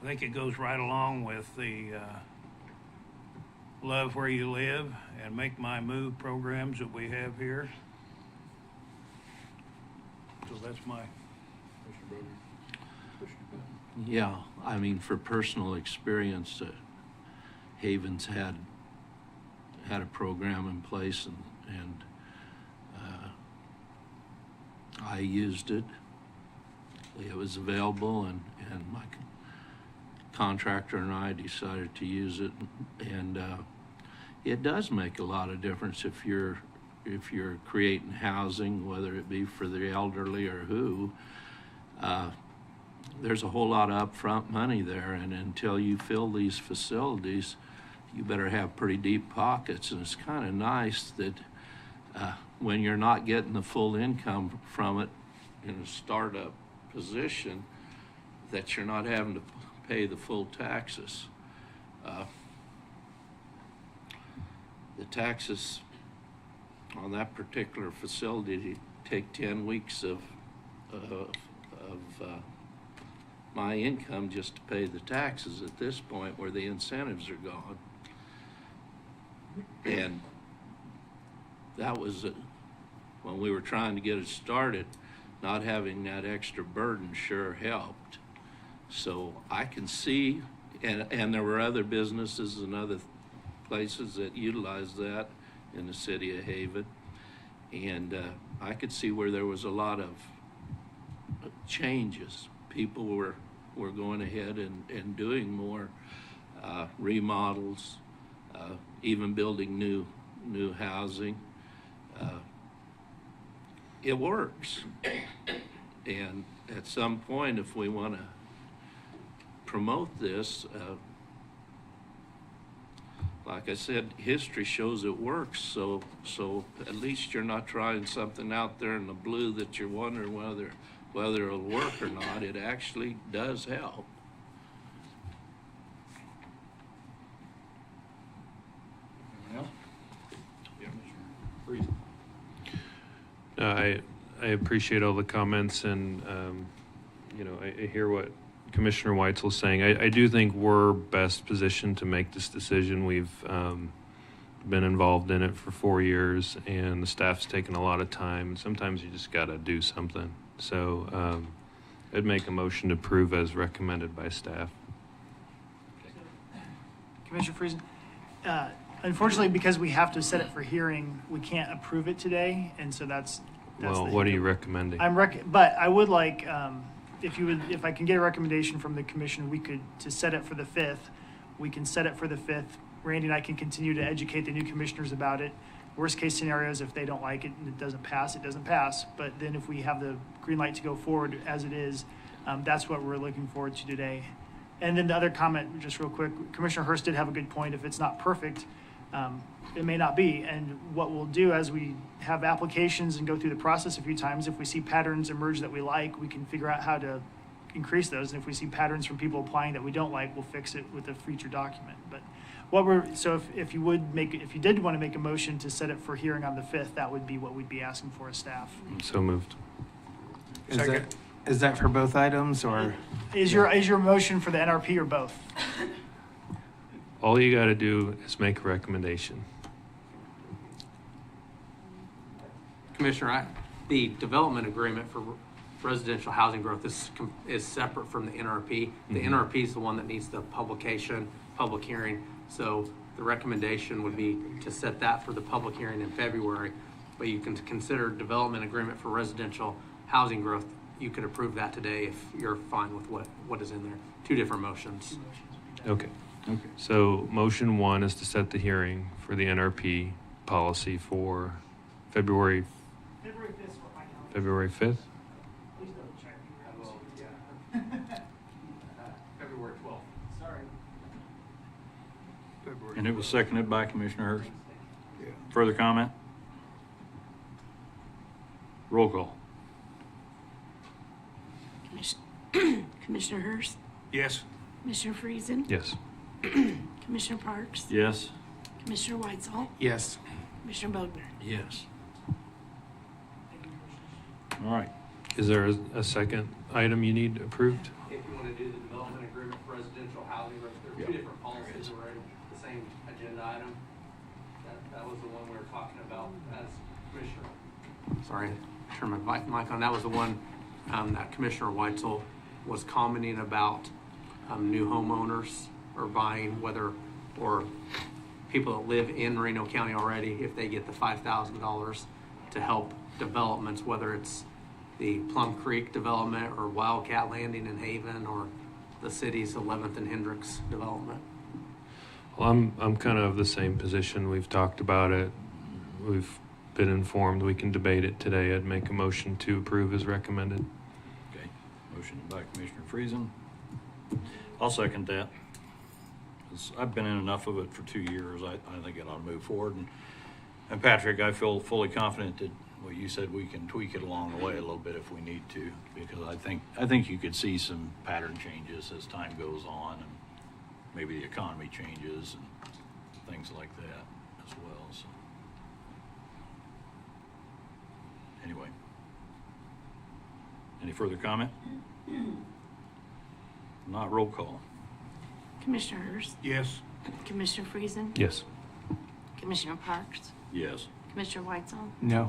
I think it goes right along with the Love Where You Live and Make My Move programs that we have here. So that's my.
Yeah, I mean, for personal experience, Haven's had a program in place, and I used it. It was available, and my contractor and I decided to use it, and it does make a lot of difference if you're creating housing, whether it be for the elderly or who. There's a whole lot of upfront money there, and until you fill these facilities, you better have pretty deep pockets. And it's kind of nice that when you're not getting the full income from it in a startup position, that you're not having to pay the full taxes. The taxes on that particular facility take 10 weeks of my income just to pay the taxes at this point, where the incentives are gone. And that was when we were trying to get it started, not having that extra burden sure helped. So I can see, and there were other businesses and other places that utilized that in the city of Haven, and I could see where there was a lot of changes. People were going ahead and doing more remodels, even building new housing. It works, and at some point, if we want to promote this, like I said, history shows it works. So at least you're not trying something out there in the blue that you're wondering whether it'll work or not. It actually does help.
Anyone else?
I appreciate all the comments, and I hear what Commissioner Weitzel's saying. I do think we're best positioned to make this decision. We've been involved in it for 4 years, and the staff's taken a lot of time. And sometimes you just got to do something. So I'd make a motion to approve as recommended by staff.
Commissioner Friesen, unfortunately, because we have to set it for hearing, we can't approve it today, and so that's
Well, what are you recommending?
But I would like, if I can get a recommendation from the commission, to set it for the 5th. We can set it for the 5th. Randy and I can continue to educate the new commissioners about it. Worst case scenario is if they don't like it and it doesn't pass, it doesn't pass. But then if we have the green light to go forward as it is, that's what we're looking forward to today. And then the other comment, just real quick, Commissioner Hurst did have a good point. If it's not perfect, It may not be. And what we'll do as we have applications and go through the process a few times, if we see patterns emerge that we like, we can figure out how to increase those. And if we see patterns from people applying that we don't like, we'll fix it with a future document. But if you did want to make a motion to set it for hearing on the 5th, that would be what we'd be asking for as staff.
So moved.
Is that for both items or?
Is your motion for the NRP or both?
All you got to do is make a recommendation.
Commissioner, the development agreement for residential housing growth is separate from the NRP. The NRP is the one that needs the public hearing. So the recommendation would be to set that for the public hearing in February. But you can consider development agreement for residential housing growth. You could approve that today if you're fine with what is in there. Two different motions.
Okay. So motion 1 is to set the hearing for the NRP policy for February 5th.
February 12th.
And it was seconded by Commissioner Hurst. Further comment? Roll call.
Commissioner Hurst,
Yes.
Commissioner Friesen,
Yes.
Commissioner Parks,
Yes.
Commissioner Whitesall,
Yes.
Commissioner Bogner.
Yes.
All right.
Is there a second item you need approved?
If you want to do the development agreement for residential housing, there are two different policies that are in the same agenda item. That was the one we were talking about as Commissioner. Sorry, turn my mic on. That was the one that Commissioner Weitzel was commenting about new homeowners or buying, or people that live in Reno County already, if they get the $5,000 to help developments, whether it's the Plum Creek development or Wildcat Landing in Haven or the city's 11th and Hendricks development.
Well, I'm kind of the same position. We've talked about it. We've been informed. We can debate it today. I'd make a motion to approve as recommended.
Okay. Motion by Commissioner Friesen. I'll second that. 'Cause I've been in enough of it for 2 years. I think it ought to move forward. And Patrick, I feel fully confident that what you said, we can tweak it along the way a little bit if we need to, because I think you could see some pattern changes as time goes on, and maybe the economy changes and things like that as well. So anyway, any further comment? Not roll call.
Commissioner Hurst,
Yes.
Commissioner Friesen,
Yes.
Commissioner Parks,
Yes.
Commissioner Whitesall,
No.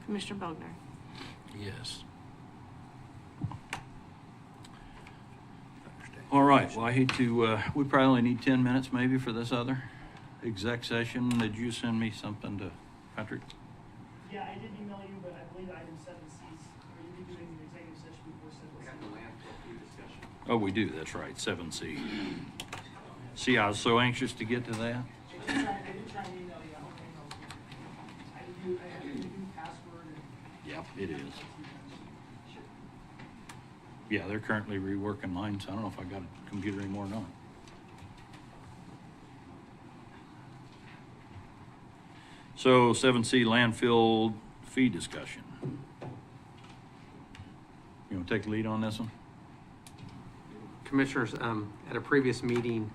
Commissioner Bogner.
Yes.
All right, well, I hate to, we probably only need 10 minutes maybe for this other exec session. Did you send me something to Patrick?
Yeah, I did email you, but I believe item 7C, are you doing the executive session before 7C?
We have the landfill fee discussion.
Oh, we do, that's right, 7C. See, I was so anxious to get to that.
I did try and email you. I have a new password.
Yep, it is. Yeah, they're currently reworking mine, so I don't know if I got a computer anymore or not. So 7C landfill fee discussion. You want to take the lead on this one?
Commissioners, at a previous meeting,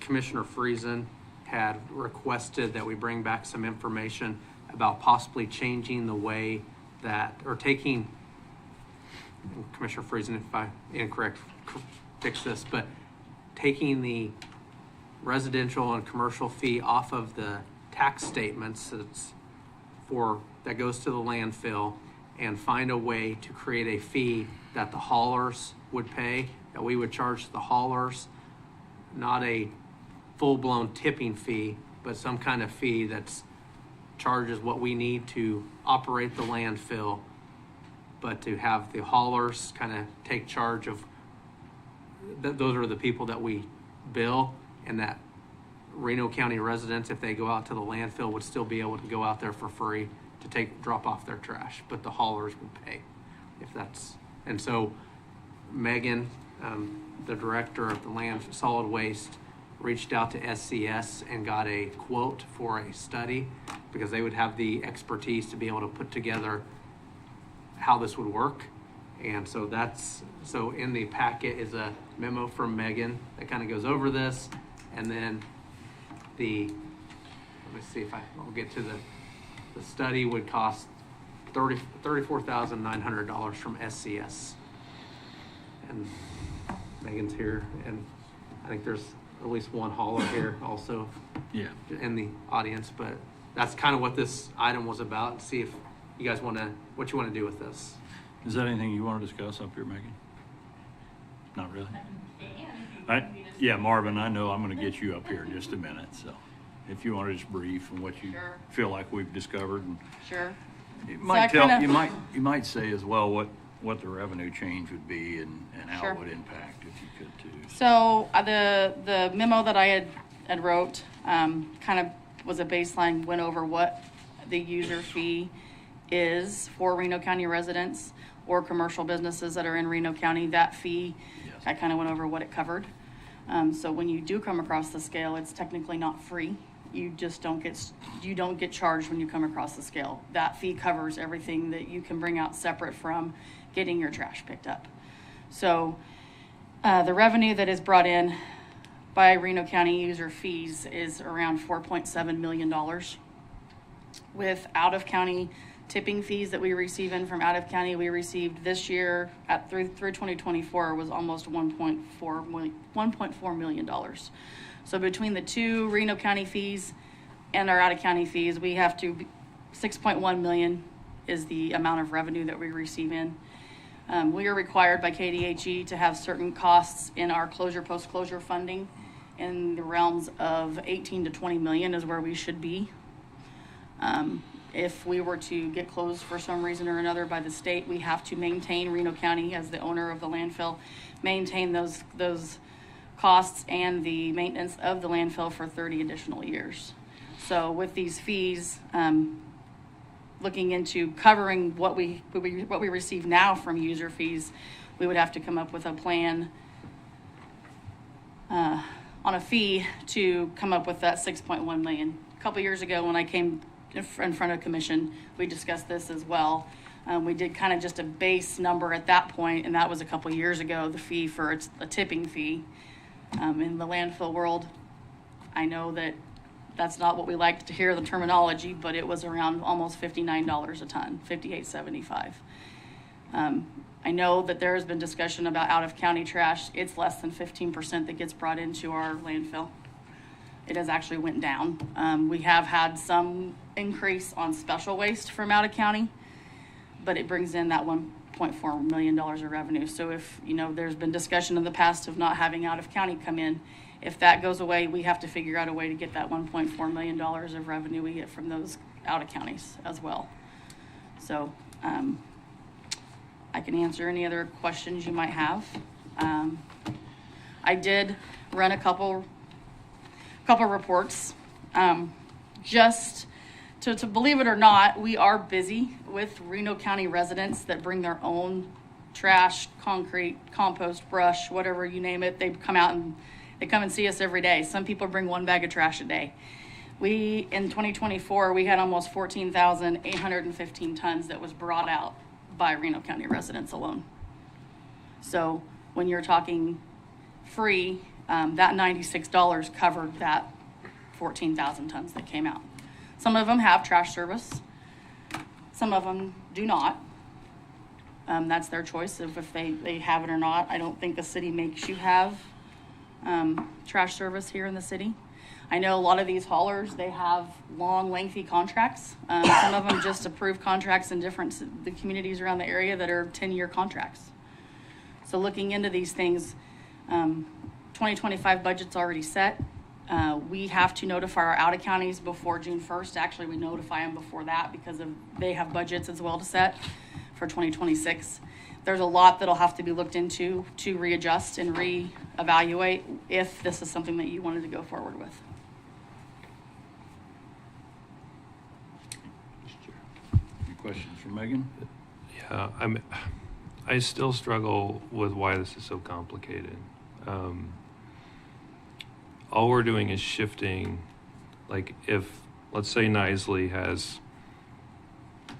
Commissioner Friesen had requested that we bring back some information about possibly changing the way that, or taking, Commissioner Friesen, if I'm incorrect, fix this, but taking the residential and commercial fee off of the tax statements that goes to the landfill, and find a way to create a fee that the haulers would pay, that we would charge the haulers, not a full-blown tipping fee, but some kind of fee that's charges what we need to operate the landfill, but to have the haulers kind of take charge of, those are the people that we bill, and that Reno County residents, if they go out to the landfill, would still be able to go out there for free to drop off their trash, but the haulers would pay if that's, and so Megan, the director of the solid waste, reached out to SCS and got a quote for a study because they would have the expertise to be able to put together how this would work. And so so in the packet is a memo from Megan that kind of goes over this. And then let me see if I'll get to the study would cost $34,900 from SCS. And Megan's here, and I think there's at least one hauler here also in the audience, but that's kind of what this item was about. See if you guys what you want to do with this.
Is that anything you want to discuss up here, Megan? Not really? Yeah, Marvin, I know I'm going to get you up here in just a minute, so if you want to just brief on what you feel like we've discovered. And
Sure.
you might you might say as well what the revenue change would be and how it would impact, if you could too.
So the memo that I had wrote kind of was a baseline, went over what the user fee is for Reno County residents or commercial businesses that are in Reno County. That fee, I kind of went over what it covered. So when you do come across the scale, it's technically not free. You just don't get charged when you come across the scale. That fee covers everything that you can bring out separate from getting your trash picked up. So the revenue that is brought in by Reno County user fees is around $4.7 million. With out-of-county tipping fees that we receive in from out-of-county, we received this year through 2024 was almost $1.4 million. So between the two Reno County fees and our out-of-county fees, we have to 6.1 million is the amount of revenue that we receive in. We are required by KDHE to have certain costs in our post-closure funding in the realms of 18 to 20 million is where we should be. If we were to get closed for some reason or another by the state, we have to maintain, Reno County as the owner of the landfill, maintain those costs and the maintenance of the landfill for 30 additional years. So with these fees, looking into covering what we receive now from user fees, we would have to come up with a plan on a fee to come up with that 6.1 million. A couple years ago when I came in front of commission, we discussed this as well. We did kind of just a base number at that point, and that was a couple years ago, the fee for a tipping fee. In the landfill world, I know that that's not what we like to hear, the terminology, but it was around almost $59 a ton, $58.75. I know that there has been discussion about out-of-county trash. It's less than 15% that gets brought into our landfill. It has actually went down. We have had some increase on special waste from out-of-county, but it brings in that $1.4 million of revenue. So if, there's been discussion in the past of not having out-of-county come in, if that goes away, we have to figure out a way to get that $1.4 million of revenue we get from those out-of-counties as well. So I can answer any other questions you might have. I did run a couple reports. Just to believe it or not, we are busy with Reno County residents that bring their own trash, concrete, compost, brush, whatever you name it. They come out and they come and see us every day. Some people bring one bag of trash a day. In 2024, we had almost 14,815 tons that was brought out by Reno County residents alone. So when you're talking free, that $96 covered that 14,000 tons that came out. Some of them have trash service. Some of them do not. That's their choice of if they have it or not. I don't think the city makes you have trash service here in the city. I know a lot of these haulers, they have long, lengthy contracts. Some of them just approved contracts in the communities around the area that are 10-year contracts. So looking into these things, 2025 budget's already set. We have to notify our out-of-counties before June 1st. Actually, we notify them before that because they have budgets as well to set for 2026. There's a lot that'll have to be looked into to readjust and reevaluate if this is something that you wanted to go forward with.
Any questions for Megan?
Yeah, I still struggle with why this is so complicated. all we're doing is shifting, like if, let's say Nisley has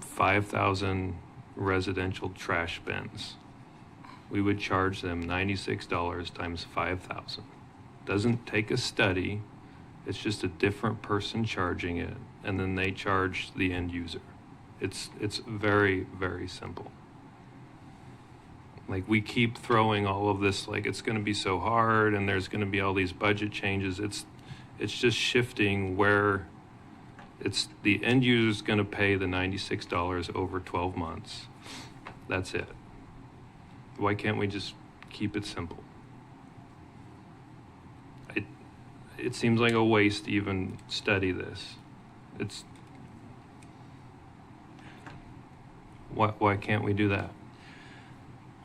5,000 residential trash bins, we would charge them $96 times 5,000. Doesn't take a study, it's just a different person charging it, and then they charge the end user. It's very, very simple. Like, we keep throwing all of this, like it's going to be so hard and there's going to be all these budget changes. It's just shifting where it's the end user's going to pay the $96 over 12 months. That's it. Why can't we just keep it simple? It seems like a waste to even study this. Why can't we do that?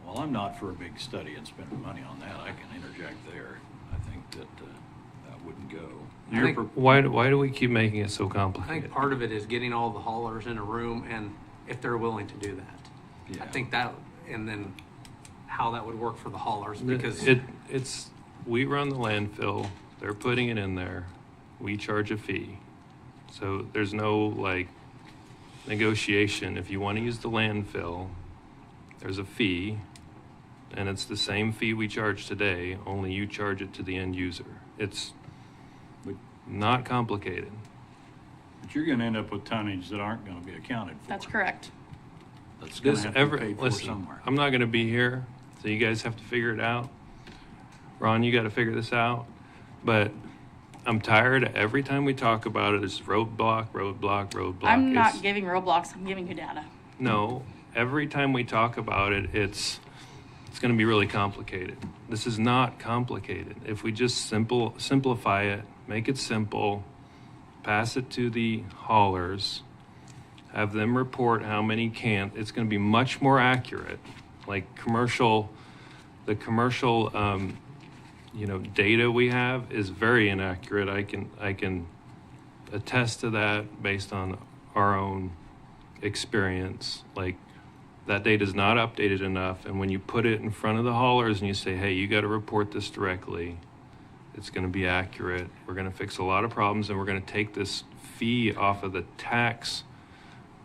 Well, I'm not for a big study and spending money on that. I can interject there. I think that that wouldn't go.
I think-
Why do we keep making it so
I
complicated?
think part of it is getting all the haulers in a room, and if they're willing to do that.
Yeah.
I think that, and then how that would work for the haulers,
The-
because
it's we run the landfill, they're putting it in there, we charge a fee. So there's no like negotiation. If you want to use the landfill, there's a fee, and it's the same fee we charge today, only you charge it to the end user. It's not complicated.
But you're going to end up with tonnage that aren't going to be accounted for.
That's correct.
That's going to have to be paid for
Listen,
somewhere.
I'm not going to be here, so you guys have to figure it out. Ron, you got to figure this out. But I'm tired. Every time we talk about it, it's roadblock, roadblock, roadblock.
I'm not
It's-
giving roadblocks, I'm giving you data.
No, every time we talk about it, it's going to be really complicated. This is not complicated. If we just simplify it, make it simple, pass it to the haulers, have them report how many can't, it's going to be much more accurate. Like the commercial data we have is very inaccurate. I can attest to that based on our own experience. Like, that data is not updated enough, and when you put it in front of the haulers and you say, hey, you got to report this directly, it's going to be accurate. We're going to fix a lot of problems, and we're going to take this fee off of the tax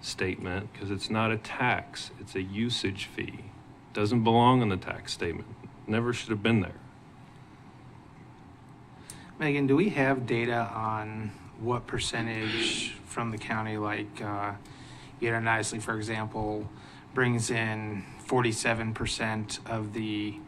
statement, because it's not a tax, it's a usage fee. It doesn't belong in the tax statement. Never should have been there.
Megan, do we have data on what percentage from the county, like, Nicely, for example, brings in 47% of the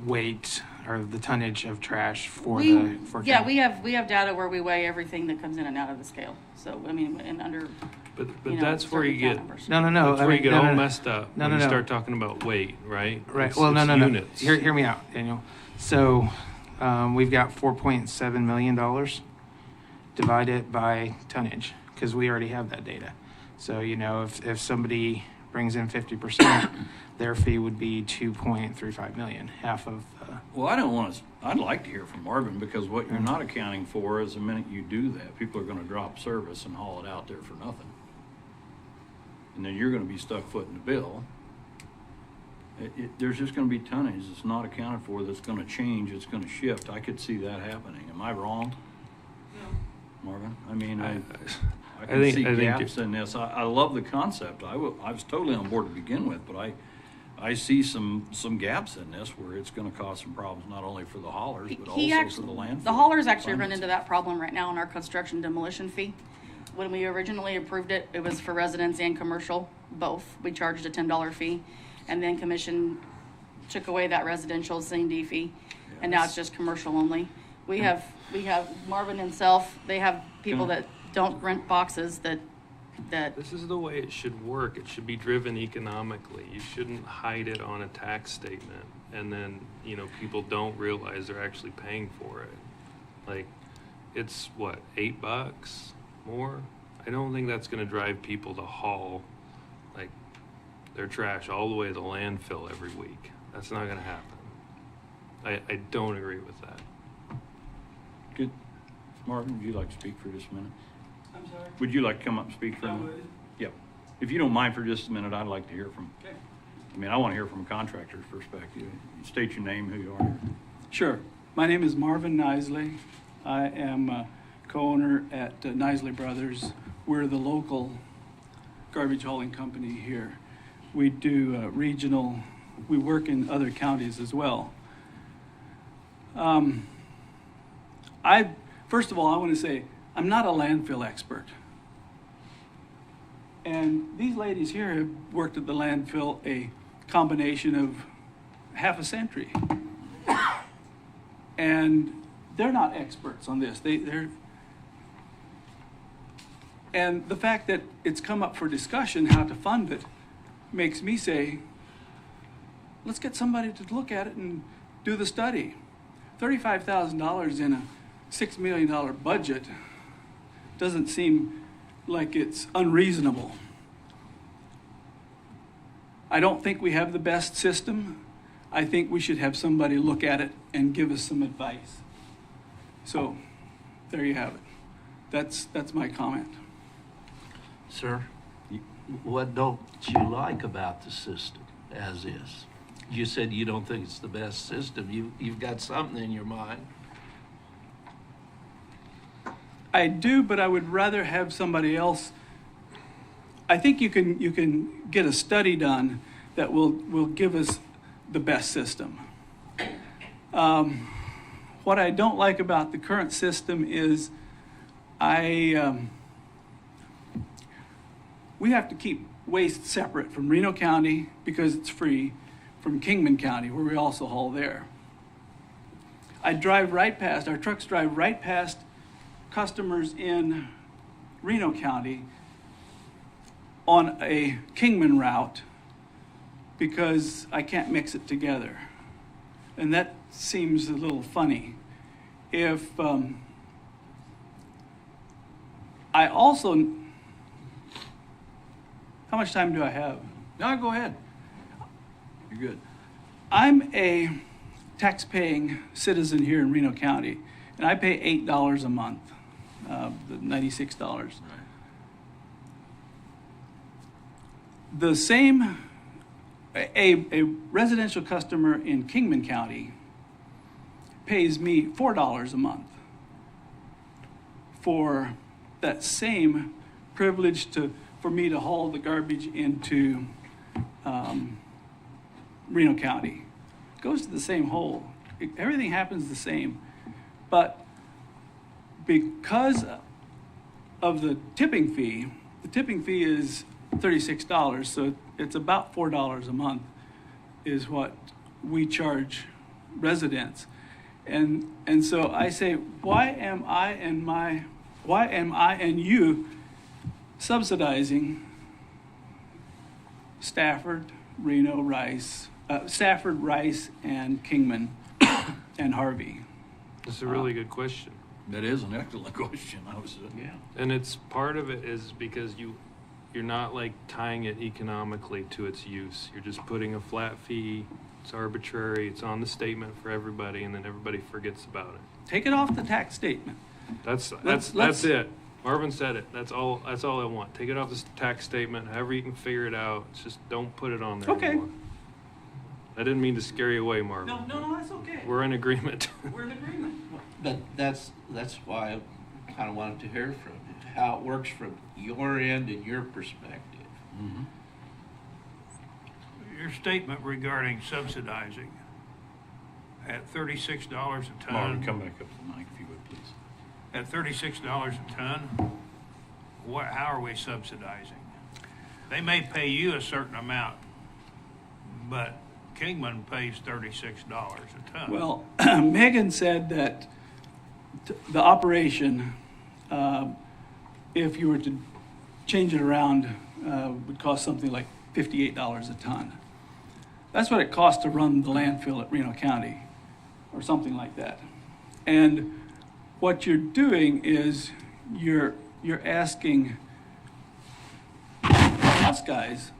weight or the tonnage of trash for
We
county?
we have data where we weigh everything that comes in and out of the scale. So, I mean, and under,
But
you know,
that's where
certain
you
account
get
numbers.
No.
that's where you get
no,
all
no.
messed up
No,
when
no,
you
no.
start talking about weight, right?
Right.
It's-
Well, no,
it's
no, no.
units.
Hear me out, Daniel. So, we've got $4.7 million. Divide it by tonnage, because we already have that data. So, if somebody brings in 50%, their fee would be 2.35 million, half of.
Well, I'd like to hear from Marvin, because what you're not accounting for is the minute you do that, people are going to drop service and haul it out there for nothing. And then you're going to be stuck footing the bill. There's just going to be tonnage that's not accounted for, that's going to change, it's going to shift. I could see that happening. Am I wrong? No. Marvin? I mean, I can see gaps in this. I love the concept. I was totally on board to begin with, but I see some gaps in this where it's going to cause some problems, not only for the haulers, but also for the landfill.
The haulers actually run into that problem right now in our construction demolition fee. When we originally approved it, it was for residents and commercial, both. We charged a $10 fee, and then commission took away that residential C&D fee, and now it's just commercial only. We have Marvin himself, they have people that don't rent boxes that
This is the way it should work. It should be driven economically. You shouldn't hide it on a tax statement, and then people don't realize they're actually paying for it. Like, it's what, $8 more? I don't think that's going to drive people to haul like their trash all the way to the landfill every week. That's not going to happen. I don't agree with that.
Good. Marvin, would you like to speak for just a minute?
I'm sorry?
Would you like to come up and speak for a
I
minute?
would.
Yep. If you don't mind for just a minute, I'd like to hear from, I mean, I want to hear from a contractor's perspective. State your name, who you are.
Sure. My name is Marvin Nisley. I am a co-owner at Nisley Brothers. We're the local garbage hauling company here. We do regional, we work in other counties as well. First of all, I want to say, I'm not a landfill expert. And these ladies here have worked at the landfill a combination of half a century. And they're not experts on this. And the fact that it's come up for discussion how to fund it makes me say, let's get somebody to look at it and do the study. $35,000 in a $6 million budget doesn't seem like it's unreasonable. I don't think we have the best system. I think we should have somebody look at it and give us some advice. So, there you have it. That's my comment.
Sir, what don't you like about the system as is? You said you don't think it's the best system. You've got something in your mind.
I do, but I would rather have somebody else. I think you can get a study done that will give us the best system. What I don't like about the current system is we have to keep waste separate from Reno County because it's free, from Kingman County where we also haul there. Our trucks drive right past customers in Reno County on a Kingman route because I can't mix it together. And that seems a little funny. If I also, how much time do I have?
No, go ahead. You're good.
I'm a tax-paying citizen here in Reno County, and I pay $8 a month, the $96.
Right.
The same, a residential customer in Kingman County pays me $4 a month for that same privilege for me to haul the garbage into Reno County. It goes to the same hole. Everything happens the same. But because of the tipping fee is $36, so it's about $4 a month is what we charge residents. And so I say, why am I and you subsidizing Stafford, Reno, Rice, and Kingman and Harvey?
That's a really good question.
That is an excellent question.
Yeah.
And it's part of it is because you're not like tying it economically to its use. You're just putting a flat fee. It's arbitrary. It's on the statement for everybody, and then everybody forgets about it.
Take it off the tax statement.
That's it. Marvin said it. That's all I want. Take it off the tax statement. However you can figure it out. It's just don't put it on there anymore. I didn't mean to scare you away, Marvin.
No, that's okay.
We're in agreement.
We're in agreement.
But that's why I kind of wanted to hear from you, how it works from your end and your perspective.
Mm-hmm.
Your statement regarding subsidizing at $36 a ton.
Marvin, come back up to the mic if you would, please.
At $36 a ton, how are we subsidizing? They may pay you a certain amount, but Kingman pays $36 a ton.
Well, Megan said that the operation, if you were to change it around, would cost something like $58 a ton. That's what it costs to run the landfill at Reno County, or something like that. And what you're doing is you're asking us guys,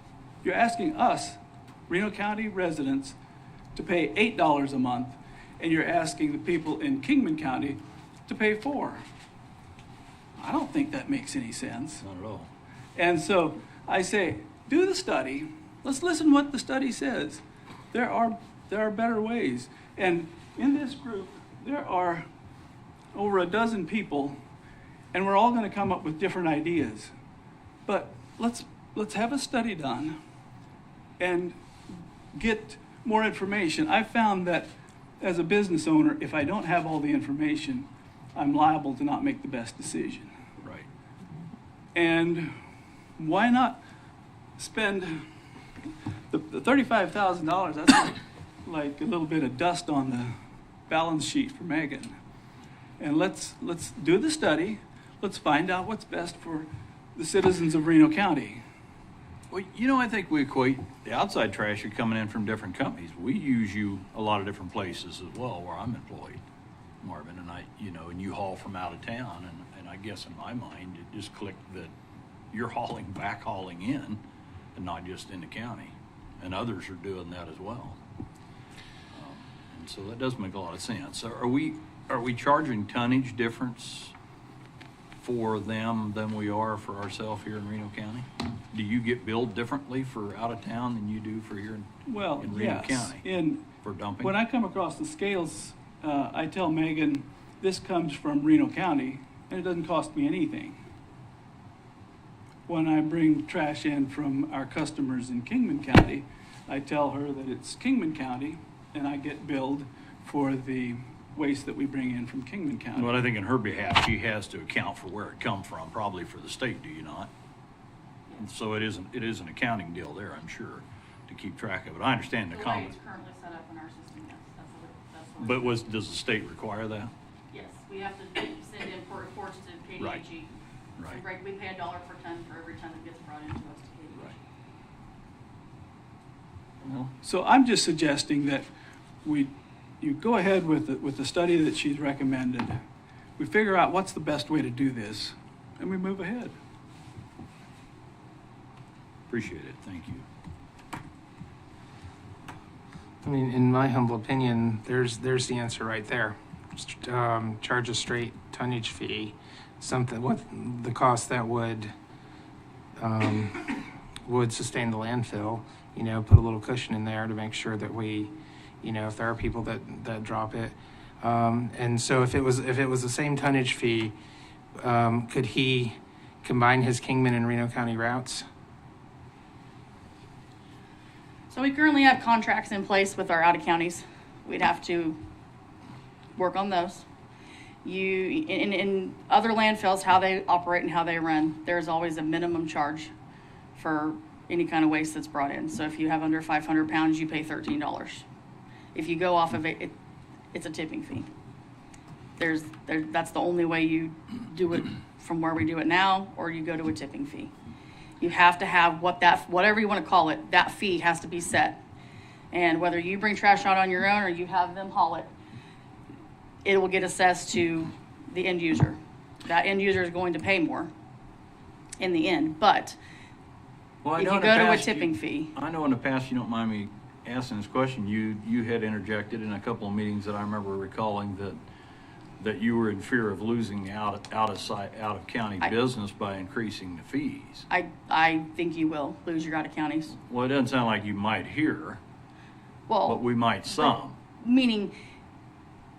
you're asking us, Reno County residents, to pay $8 a month, and you're asking the people in Kingman County to pay $4. I don't think that makes any sense.
Not at all.
And so I say, do the study. Let's listen what the study says. There are better ways. And in this group, there are over a dozen people, and we're all going to come up with different ideas. But let's have a study done and get more information. I found that as a business owner, if I don't have all the information, I'm liable to not make the best decision.
Right.
And why not spend the $35,000? That's like a little bit of dust on the balance sheet for Megan. And let's do the study. Let's find out what's best for the citizens of Reno County.
Well, I think we equate the outside trash you're coming in from different companies. We use you a lot of different places as well where I'm employed, Marvin, and and you haul from out of town. And I guess in my mind, it just clicked that you're hauling in and not just in the county. And others are doing that as well. And so that does make a lot of sense. So are we charging tonnage difference for them than we are for ourselves here in Reno County? Do you get billed differently for out of town than you do for here in Reno
yes.
County for dumping?
When I come across the scales, I tell Megan, this comes from Reno County, and it doesn't cost me anything. When I bring trash in from our customers in Kingman County, I tell her that it's Kingman County, and I get billed for the waste that we bring in from Kingman County.
Well, I think in her behalf, she has to account for where it come from, probably for the state, do you not? And so it is an accounting deal there, I'm sure, to keep track of it. I understand the
The way
comment.
it's currently set up in our system, yes, that's the
But does the state require that?
Yes, we have to send in reports to KDHE.
Right.
And we pay $1 per ton for every ton that gets brought into us to KDHE.
Right. Well,
So I'm just suggesting that you go ahead with the study that she's recommended. We figure out what's the best way to do this, and we move ahead.
appreciate it, thank you.
I mean, in my humble opinion, there's the answer right there. Charge a straight tonnage fee, something what the cost that would sustain the landfill. Put a little cushion in there to make sure that we, if there are people that drop it. And so if it was the same tonnage fee, could he combine his Kingman and Reno County routes?
So we currently have contracts in place with our out-of-counties. We'd have to work on those. In other landfills, how they operate and how they run, there's always a minimum charge for any kind of waste that's brought in. So if you have under 500 pounds, you pay $13. If you go off of it, it's a tipping fee. That's the only way you do it from where we do it now, or you go to a tipping fee. You have to have whatever you want to call it, that fee has to be set. And whether you bring trash out on your own or you have them haul it, it will get assessed to the end user. That end user is going to pay more in the end. But if you go to a tipping fee.
I know in the past, you don't mind me asking this question, you had interjected in a couple of meetings that I remember recalling that you were in fear of losing out of county business by increasing the fees.
I think you will lose your out-of-counties.
Well, it doesn't sound like you might here,
Well,
but we might some.
meaning,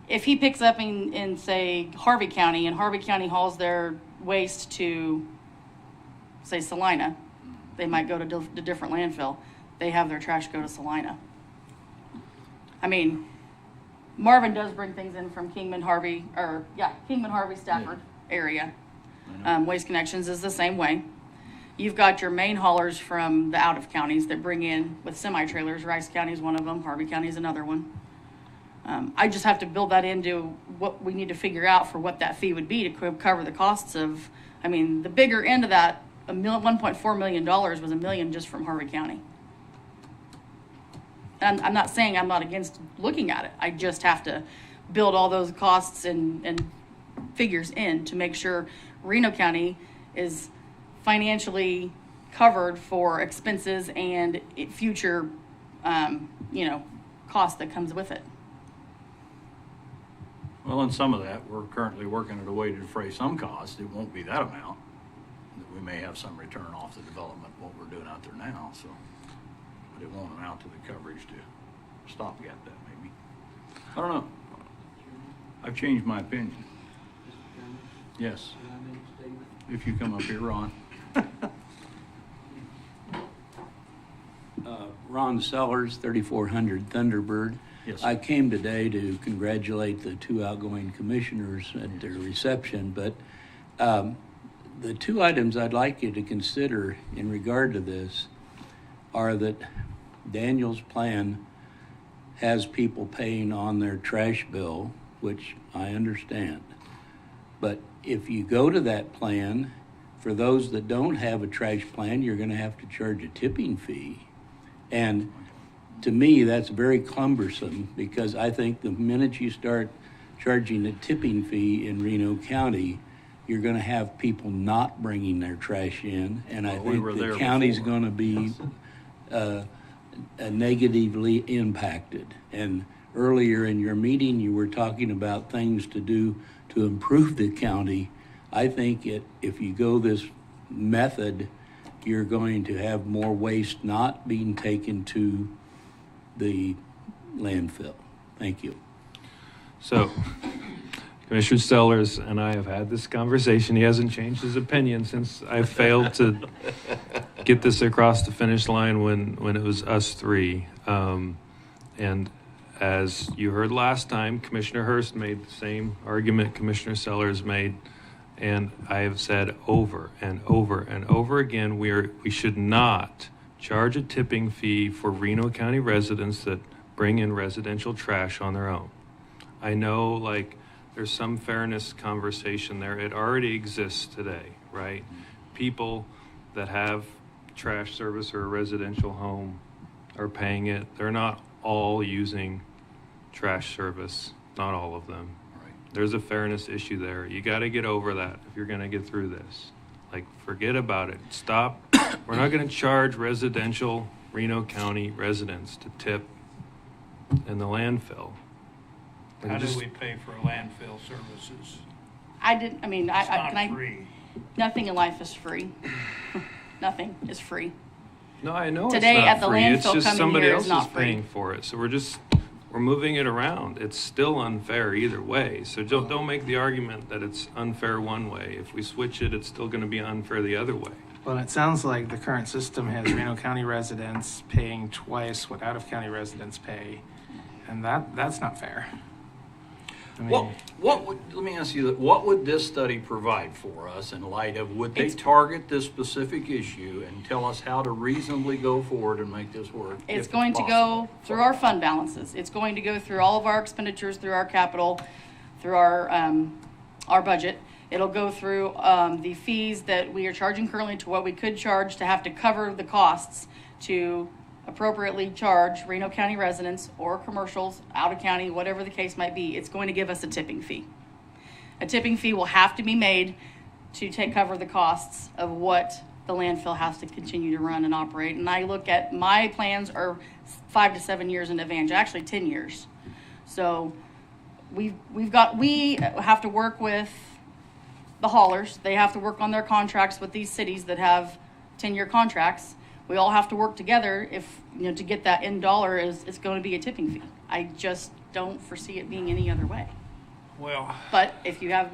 if he picks up in say Harvey County, and Harvey County hauls their waste to, say, Salina, they might go to a different landfill. They have their trash go to Salina. I mean, Marvin does bring things in from Kingman, Harvey, Stafford area. Waste Connections is the same way. You've got your main haulers from the out of counties that bring in with semi-trailers. Rice County is one of them. Harvey County is another one. I just have to build that into what we need to figure out for what that fee would be to cover the costs of, the bigger end of that, $1.4 million was $1 million just from Harvey County. And I'm not saying I'm not against looking at it. I just have to build all those costs and figures in to make sure Reno County is financially covered for expenses and future, cost that comes with it.
Well, in some of that, we're currently working at a way to defray some costs. It won't be that amount. We may have some return off the development, what we're doing out there now, so. But it won't amount to the coverage to stopgap that, maybe. I don't know. I've changed my opinion. Yes. If you come up here, Ron. Ron Sellers, 3400 Thunderbird.
Yes,
I
sir.
came today to congratulate the two outgoing commissioners at their reception, but the two items I'd like you to consider in regard to this are that Daniel's plan has people paying on their trash bill, which I understand. But if you go to that plan, for those that don't have a trash plan, you're going to have to charge a tipping fee. And to me, that's very cumbersome, because I think the minute you start charging a tipping fee in Reno County, you're going to have people not bringing their trash in, and I
Well, we
think
were
the
there
county's
before.
going to be negatively impacted. And earlier in your meeting, you were talking about things to do to improve the county. I think if you go this method, you're going to have more waste not being taken to the landfill. Thank you.
So, Commissioner Sellers and I have had this conversation. He hasn't changed his opinion since I failed to get this across the finish line when it was us three. And as you heard last time, Commissioner Hurst made the same argument Commissioner Sellers made. And I have said over and over and over again, we should not charge a tipping fee for Reno County residents that bring in residential trash on their own. I know, like, there's some fairness conversation there. It already exists today, right? People that have trash service or a residential home are paying it. They're not all using trash service, not all of them. There's a fairness issue there. You got to get over that if you're going to get through this. Like, forget about it. Stop. We're not going to charge residential Reno County residents to tip in the landfill.
How do we pay for landfill services? It's not free.
Nothing in life is free. Nothing is free.
No, I know
Today
it's not
at the
free. It's
landfill
just
coming
somebody
here
else
is not
is paying
free.
for it. So we're moving it around. It's still unfair either way. So don't make the argument that it's unfair one way. If we switch it, it's still going to be unfair the other way.
Well, it sounds like the current system has Reno County residents paying twice what out-of-county residents pay, and that's not fair. I mean,
Let me ask you that, what would this study provide for us in light of, would they target this specific issue and tell us how to reasonably go forward and make this work?
It's
if
going to
possible?
go through our fund balances. It's going to go through all of our expenditures, through our capital, through our budget. It'll go through the fees that we are charging currently to what we could charge to have to cover the costs to appropriately charge Reno County residents or commercials, out of county, whatever the case might be. It's going to give us a tipping fee. A tipping fee will have to be made to cover the costs of what the landfill has to continue to run and operate. And I look at, my plans are 5 to 7 years in advance, actually 10 years. So we have to work with the haulers. They have to work on their contracts with these cities that have 10-year contracts. We all have to work together if, to get that end dollar it's going to be a tipping fee. I just don't foresee it being any other way.
Well,
But if you have,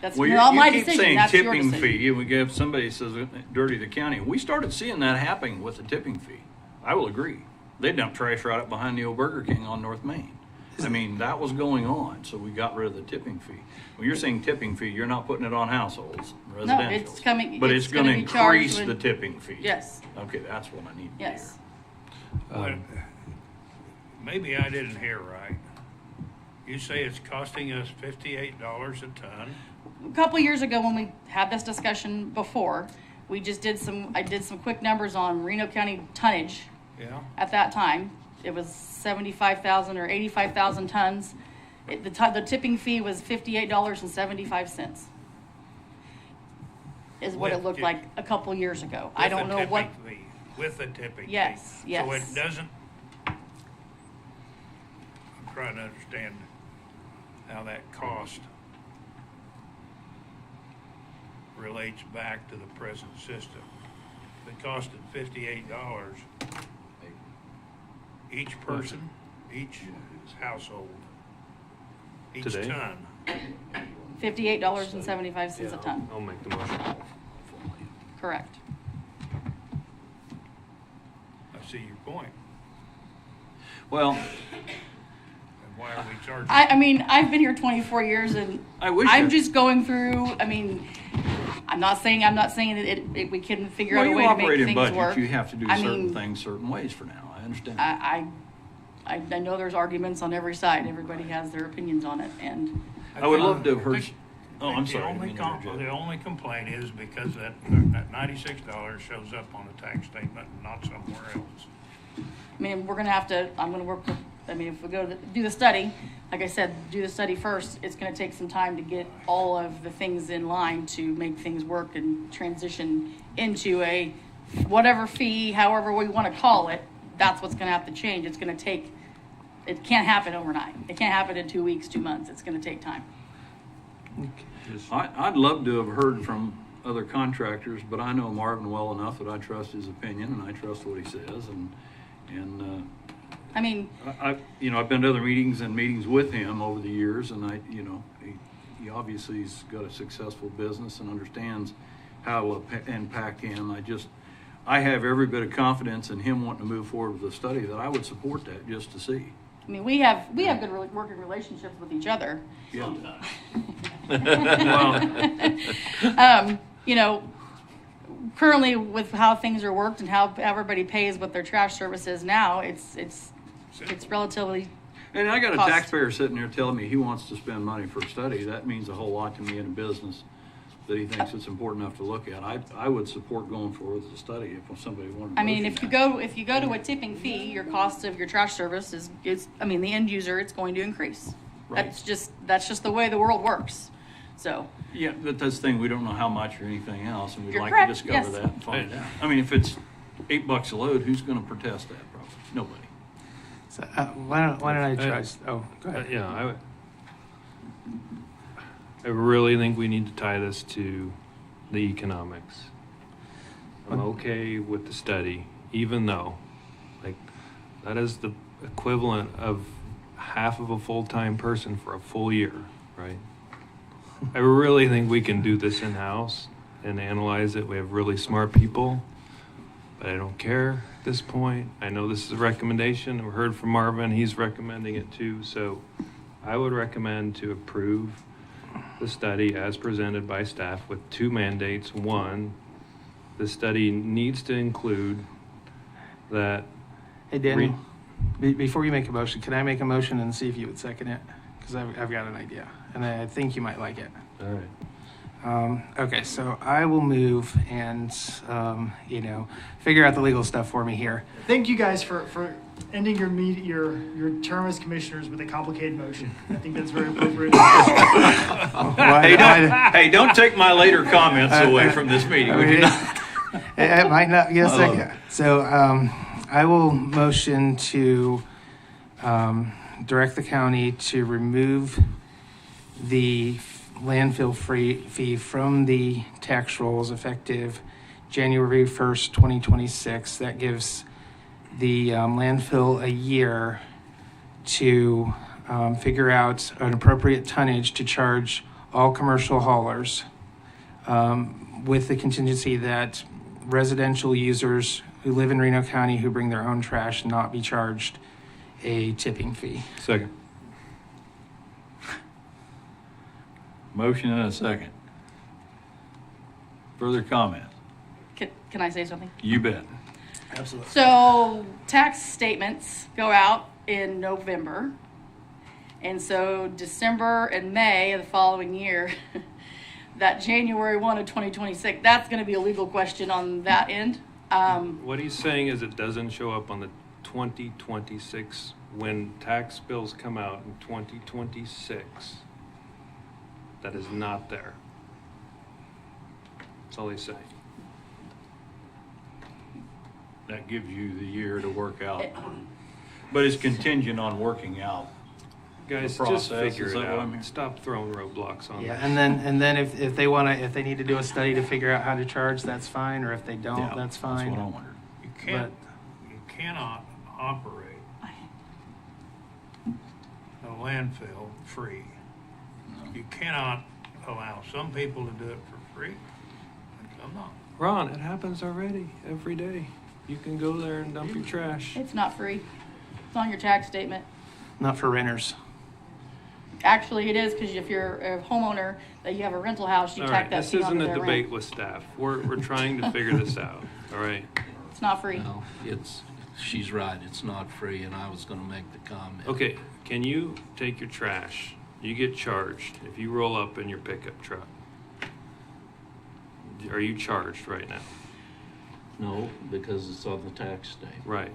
that's
Well,
not my
you keep
decision,
saying
that's your
tipping
decision.
fee, and we give somebody says dirty the county. We started seeing that happening with the tipping fee. I will agree. They dumped trash right up behind the old Burger King on North Main. That was going on, so we got rid of the tipping fee. When you're saying tipping fee, you're not putting it on households, residential.
it's coming-
But
it's
it's going to
gonna be charged
increase
when-
the tipping fee.
Yes,
Okay, that's what I need to
yes.
but maybe I didn't hear right. You say it's costing us $58 a ton?
A couple years ago when we had this discussion before, I did some quick numbers on Reno County tonnage.
Yeah.
At that time, it was 75,000 or 85,000 tons. The tipping fee was $58.75. Is what it looked like a couple years ago. I don't know what.
With the tipping fee.
Yes, yes.
So it doesn't, I'm trying to understand how that cost relates back to the present system. If it costed $58, each person, each household Each
today?
ton.
$58.75 a ton.
I'll make the motion.
Correct.
I see your point.
Well,
And why are we charging?
I mean, I've been here 24 years and
I wish
I'm
it-
just going through, I mean, I'm not saying that we can figure
well,
out a
you
way to make
operate in
things
budget.
work.
You have to do
I
certain
mean,
things certain ways for now. I understand.
I know there's arguments on every side. Everybody has their opinions on it, and
I would love to have heard. Oh, I'm
The
sorry. I
only,
didn't mean to interject.
the only complaint is because that $96 shows up on the tax statement and not somewhere else.
I mean, we're gonna have to. I'm gonna work with. I mean, if we go to do the study, like I said, do the study first. It's gonna take some time to get all of the things in line to make things work and transition into a whatever fee, however we want to call it. That's what's gonna have to change. It's gonna take. It can't happen overnight. It can't happen in 2 weeks, 2 months. It's gonna take time.
I'd love to have heard from other contractors, but I know Marvin well enough that I trust his opinion and I trust what he says.
I mean,
I've been to other meetings and meetings with him over the years, and he obviously has got a successful business and understands how it will impact him. I have every bit of confidence in him wanting to move forward with the study that I would support that just to see.
I mean, we have good working relationships with each other.
Yeah.
You know, currently with how things are worked and how everybody pays what their trash service is now, it's relatively.
And I got a
cost.
taxpayer sitting there telling me he wants to spend money for a study. That means a whole lot to me in a business that he thinks it's important enough to look at. I would support going forward with the study if somebody wanted to.
I mean, if you go to a tipping fee, your cost of your trash service is the end user, it's going to increase.
Right.
That's just the way the world works. So.
Yeah, but that's the thing. We don't know how much or anything else, and we'd
You're
like
correct,
to discover
yes.
that and find out. I mean, if it's $8 a load, who's going to protest that? Probably nobody.
So, why don't I try? Oh, go ahead.
I really think we need to tie this to the economics. I'm okay with the study, even though, that is the equivalent of half of a full-time person for a full year, right? I really think we can do this in-house and analyze it. We have really smart people, but I don't care at this point. I know this is a recommendation. We heard from Marvin. He's recommending it too. So I would recommend to approve the study as presented by staff with 2 mandates. One, the study needs to include that.
Hey, Daniel, before you make a motion, can I make a motion and see if you would second it? Because I've got an idea, and I think you might like it.
All right.
Okay, so I will move and, figure out the legal stuff for me here.
Thank you guys for ending your term as commissioners with a complicated motion. I think that's very appropriate.
Hey, don't take my later comments away from this meeting. Would you not?
It might not get a second. So I will motion to direct the county to remove the landfill fee from the tax rolls effective January 1st, 2026. That gives the landfill a year to figure out an appropriate tonnage to charge all commercial haulers, with the contingency that residential users who live in Reno County who bring their own trash not be charged a tipping fee.
Second.
Motion and a second. Further comment?
Can I say something?
You bet.
Absolutely.
So tax statements go out in November. And so December and May of the following year, that January 1 of 2026, that's going to be a legal question on that end.
What he's saying is it doesn't show up on the 2026 when tax bills come out in 2026. That is not there. That's all he's saying.
That gives you the year to work out. But it's contingent on working out.
Guys,
The
just
process,
figure
is
it
that what I'm
out.
hearing?
Stop throwing roadblocks on
Yeah,
this.
and then if they need to do a study to figure out how to charge, that's fine. Or if they don't,
Yeah,
that's fine.
That's what I wondered.
You cannot operate a landfill free. you cannot allow some people to do it for free and some not.
Ron, it happens already every day. You can go there and dump your trash.
It's not free. It's on your tax statement.
Not for renters.
Actually, it is, because if you're a homeowner, that you have a rental house, you
All
tack
right,
that
this
fee
isn't
onto
a
their
debate
rent.
with staff. We're trying to figure this out. All right.
It's not free.
No, she's right, it's not free, and I was gonna make the comment.
Okay, can you take your trash? You get charged if you roll up in your pickup truck. Are you charged right now?
No, because it's on the tax statement.
Right.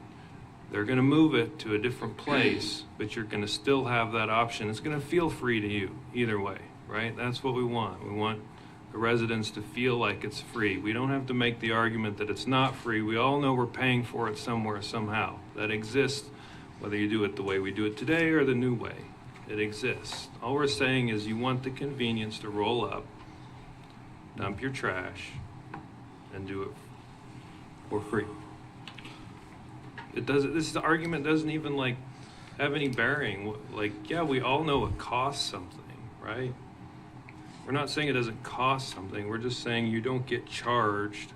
They're going to move it to a different place, but you're going to still have that option. It's going to feel free to you either way, right? That's what we want. We want the residents to feel like it's free. We don't have to make the argument that it's not free. We all know we're paying for it somewhere, somehow. That exists, whether you do it the way we do it today or the new way. It exists. All we're saying is you want the convenience to roll up, dump your trash, and do it for free. It doesn't. This argument doesn't even like have any bearing. Like, yeah, we all know it costs something, right? We're not saying it doesn't cost something. We're just saying you don't get charged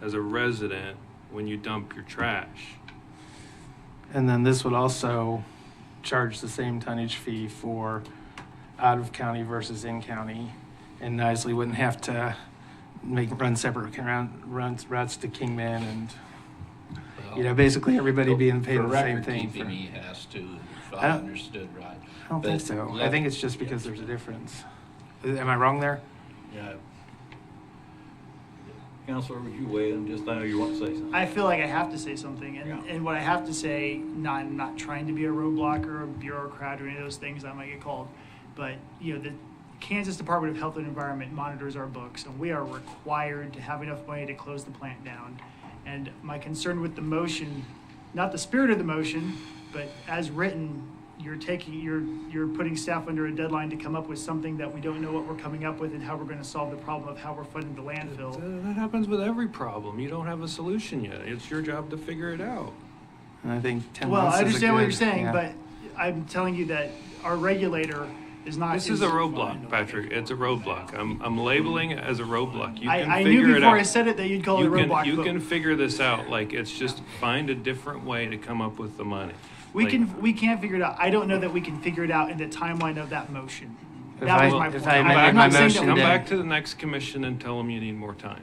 as a resident when you dump your trash.
And then this would also charge the same tonnage fee for out of county versus in county. And Nisley wouldn't have to run separate routes to Kingman and, you know, basically everybody being paid
For
the same
record
thing.
keeping, he has to, if
I
I
don't-
understood right.
I don't think
But
so. I
let-
think it's just because there's a difference. Am I wrong there?
Yeah. Counselor, would you weigh in? Just, I know you want to say something.
I feel like I have to say something, and,
Yeah.
and what I have to say, I'm not trying to be a roadblock or a bureaucrat or any of those things I might get called, but, you know, the Kansas Department of Health and Environment monitors our books, and we are required to have enough money to close the plant down. And my concern with the motion, not the spirit of the motion, but as written, you're putting staff under a deadline to come up with something that we don't know what we're coming up with and how we're going to solve the problem of how we're funding the landfill.
That happens with every problem. You don't have a solution yet. It's your job to figure it out.
And I think 10
Well,
months
I
is a
understand what
good-
you're saying,
yeah.
but I'm telling you that our regulator is not.
This is a roadblock, Patrick. It's a roadblock. I'm labeling it as a roadblock. You can
I
figure
knew
it
before
out.
I said it that you'd call it a roadblock.
You
but
can figure this out. Like, it's just find a different way to come up with the money.
we
Like,
can't figure it out. I don't know that we can figure it out in the timeline of that motion.
If
That was
I-
my
if
point.
I amended
I'm
my
not saying that
motion
we
Come
then-
back to the next commission and tell them you need more time.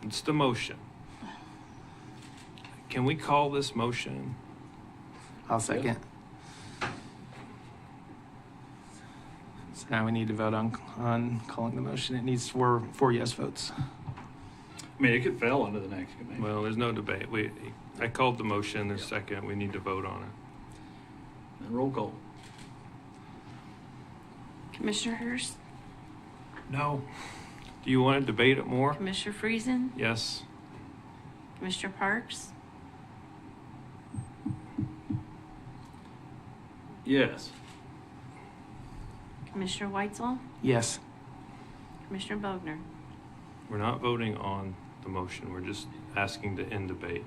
It's the motion. Can we call this motion?
I'll second. So now we need to vote on calling the motion. It needs four yes votes.
I mean, it could fail under the next committee.
Well, there's no debate. I called the motion. There's second. We need to vote on it.
And roll call.
Commissioner Hurst,
No.
Do you want to debate it more?
Commissioner Friesen,
Yes.
Commissioner Parks,
Yes.
Commissioner Weitzel,
Yes.
Commissioner Bogner.
We're not voting on the motion. We're just asking to end debate.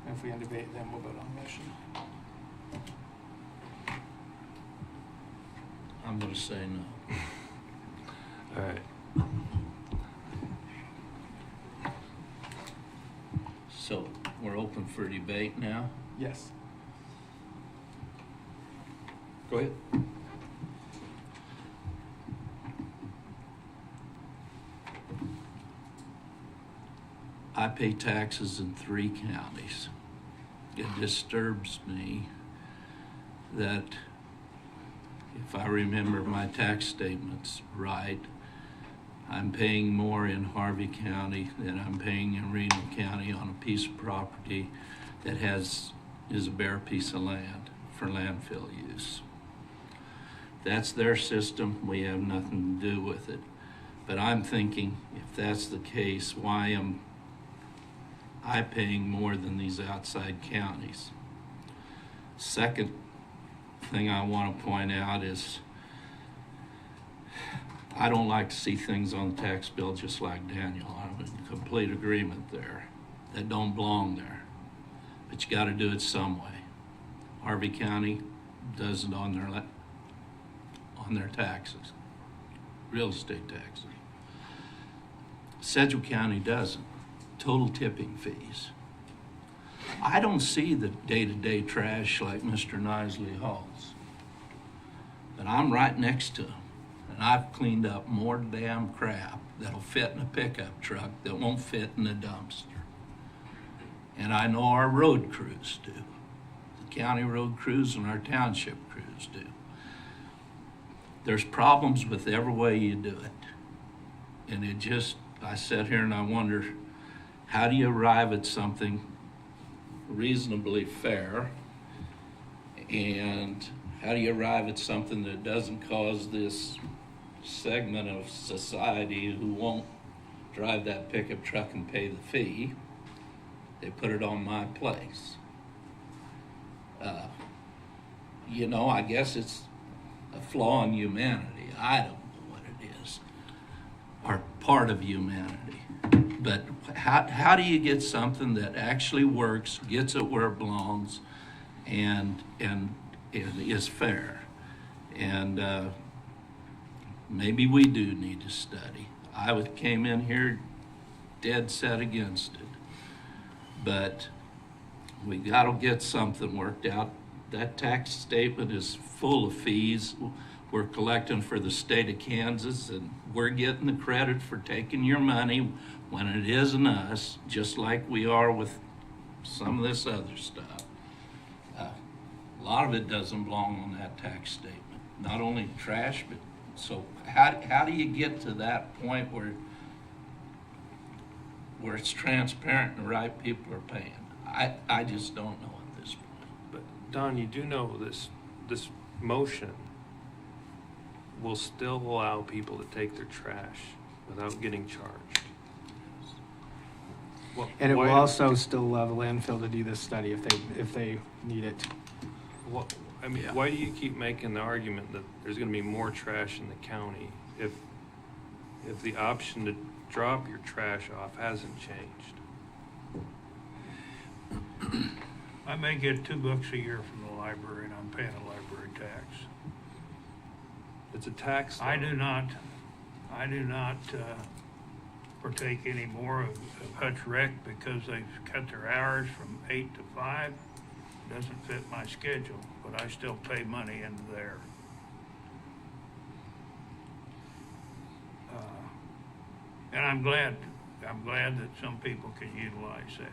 If we end debate, then we'll vote on the motion.
I'm gonna say no.
All right.
So, we're open for debate now?
Yes.
Go ahead.
I pay taxes in 3 counties. It disturbs me that if I remember my tax statements right, I'm paying more in Harvey County than I'm paying in Reno County on a piece of property that is a bare piece of land for landfill use. That's their system. We have nothing to do with it. But I'm thinking, if that's the case, why am I paying more than these outside counties? Second thing I want to point out is I don't like to see things on the tax bill just like Daniel. I'm in complete agreement there. That don't belong there. But you got to do it some way. Harvey County, does it on their taxes, real estate taxes. Sedgwick County doesn't. Total tipping fees. I don't see the day-to-day trash like Mr. Nisley hauls. But I'm right next to him, and I've cleaned up more damn crap that'll fit in a pickup truck that won't fit in a dumpster. And I know our road crews do. The county road crews and our township crews do. There's problems with every way you do it. And I sit here and I wonder, how do you arrive at something reasonably fair? And how do you arrive at something that doesn't cause this segment of society who won't drive that pickup truck and pay the fee? They put it on my place. I guess it's a flaw in humanity. I don't know what it is. Or part of humanity. But how do you get something that actually works, gets it where it belongs, and is fair? And maybe we do need to study. I came in here dead set against it. But we got to get something worked out. That tax statement is full of fees we're collecting for the state of Kansas, and we're getting the credit for taking your money when it isn't us, just like we are with some of this other stuff. A lot of it doesn't belong on that tax statement. Not only trash, but so how do you get to that point where it's transparent and the right people are paying? I just don't know at this point.
But Don, you do know this motion will still allow people to take their trash without getting charged. Well,
And it will
why-
also still allow the landfill to do this study if they need it.
Why do you keep making the argument that there's going to be more trash in the county if the option to drop your trash off hasn't changed?
I may get $2 a year from the library, and I'm paying a library tax.
It's a tax.
I do not partake anymore of Hutch Rec because they've cut their hours from 8 to 5. It doesn't fit my schedule, but I still pay money into there. And I'm glad that some people can utilize that.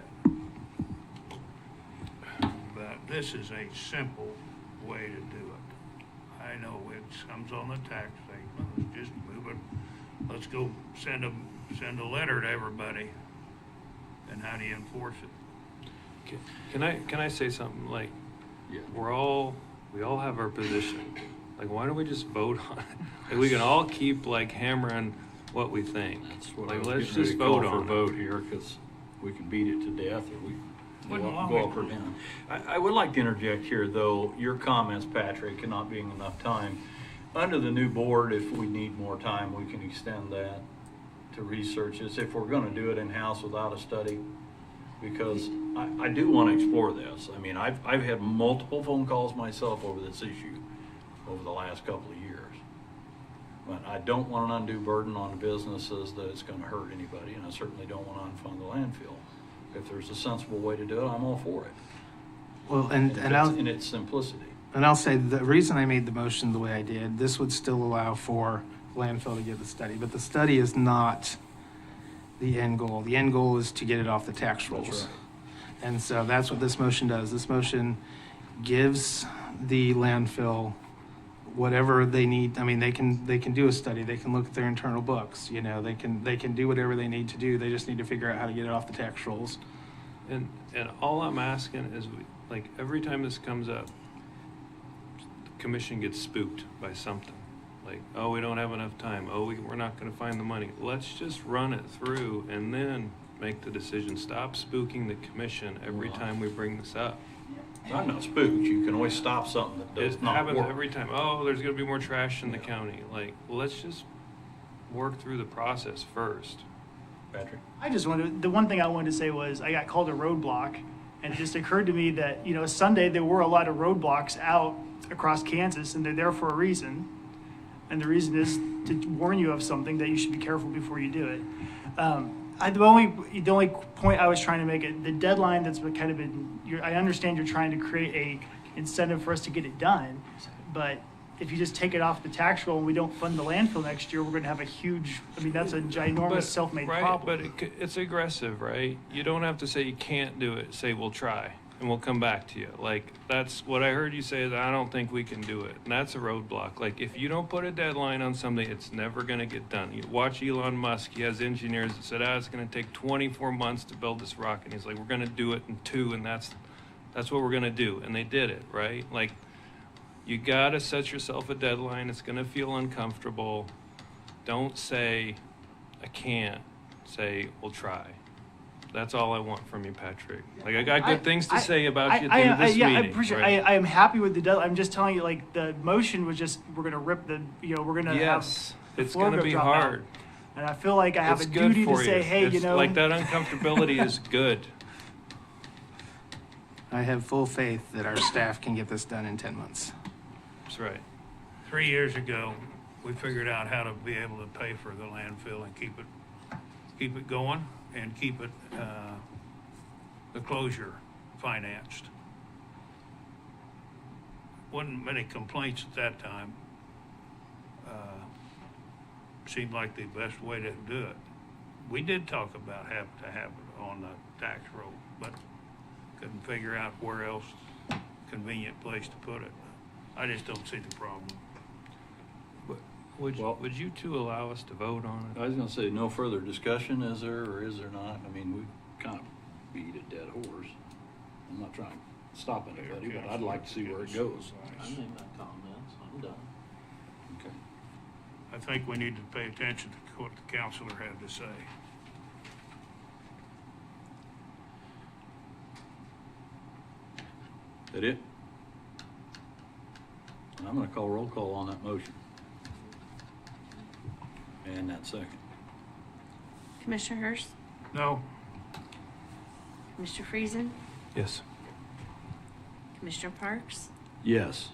But this is a simple way to do it. I know it comes on the tax statement. Let's just move it. Let's go send a letter to everybody. And how do you enforce it?
Can I say something? Like,
Yeah.
we all have our position. Like, why don't we just vote on it? Like, we can all keep like hammering what we think.
That's what
Like,
I was
let's
getting ready
just
to call
vote
for
on
a
it.
vote here, because we can beat it to death, or we
Wouldn't
go
allow
go
me
up
to.
or down. I would like to interject here, though, your comments, Patrick, and not being enough time. Under the new board, if we need more time, we can extend that to research this, if we're gonna do it in-house without a study, because I do want to explore this. I mean, I've had multiple phone calls myself over this issue over the last couple of years. But I don't want an undue burden on the businesses that it's gonna hurt anybody, and I certainly don't want to unfund the landfill. If there's a sensible way to do it, I'm all for it.
Well,
In its simplicity.
And I'll say the reason I made the motion the way I did, this would still allow for landfill to get the study, but the study is not the end goal. The end goal is to get it off the tax rolls.
That's right.
And so that's what this motion does. This motion gives the landfill whatever they need. I mean, they can do a study. They can look at their internal books. You know, they can do whatever they need to do. They just need to figure out how to get it off the tax rolls.
And all I'm asking is, like, every time this comes up, the commission gets spooked by something. Like, oh, we don't have enough time. Oh, we're not going to find the money. Let's just run it through and then make the decision. Stop spooking the commission every time we bring this up.
I'm not spooked. You can always stop something that does
It
not
happens
work.
every time. Oh, there's going to be more trash in the county. Like, let's just work through the process first.
Patrick?
The one thing I wanted to say was I got called a roadblock, and it just occurred to me that, Sunday there were a lot of roadblocks out across Kansas, and they're there for a reason. And the reason is to warn you of something that you should be careful before you do it. The only point I was trying to make, the deadline that's kind of been, I understand you're trying to create a incentive for us to get it done, but if you just take it off the tax roll and we don't fund the landfill next year, we're going to have a huge, that's a ginormous self-made
right,
problem.
But it's aggressive, right? You don't have to say you can't do it. Say we'll try and we'll come back to you. Like, that's what I heard you say, is I don't think we can do it. And that's a roadblock. Like, if you don't put a deadline on something, it's never going to get done. You watch Elon Musk. He has engineers that said, it's going to take 24 months to build this rocket. And he's like, we're going to do it in 2, and that's what we're going to do. And they did it, right? Like, you got to set yourself a deadline. It's going to feel uncomfortable. Don't say, I can't. Say, we'll try. That's all I want from you, Patrick. Like, I got good things to say about you at the end of this meeting.
I appreciate.
Right?
I am happy with the deadline. I'm just telling you, like, the motion was just, we're gonna rip the, we're gonna
Yes,
have the
it's
floor
going to be
drop out.
hard.
And I feel like I have
It's
a
good
duty to
for
say,
you.
hey,
It's like that uncomfortability is good.
I have full faith that our staff can get this done in 10 months.
That's right.
3 years ago, we figured out how to be able to pay for the landfill and keep it going and keep it, the closure financed. Wasn't many complaints at that time. Seemed like the best way to do it. We did talk about having to have it on the tax roll, but couldn't figure out where else convenient place to put it. I just don't see the problem.
Would you two allow us to vote on it?
I was gonna say, no further discussion, is there or is there not? I mean, we kind of beat a dead horse. I'm not trying to stop anybody, but I'd like to see where it goes.
I made my comments, I'm done.
Okay.
I think we need to pay attention to what the counselor had to say.
That it? I'm gonna call roll call on that motion. And that second.
Commissioner Hurst,
No,
Commissioner Friesen,
Yes.
Commissioner Parks,
Yes.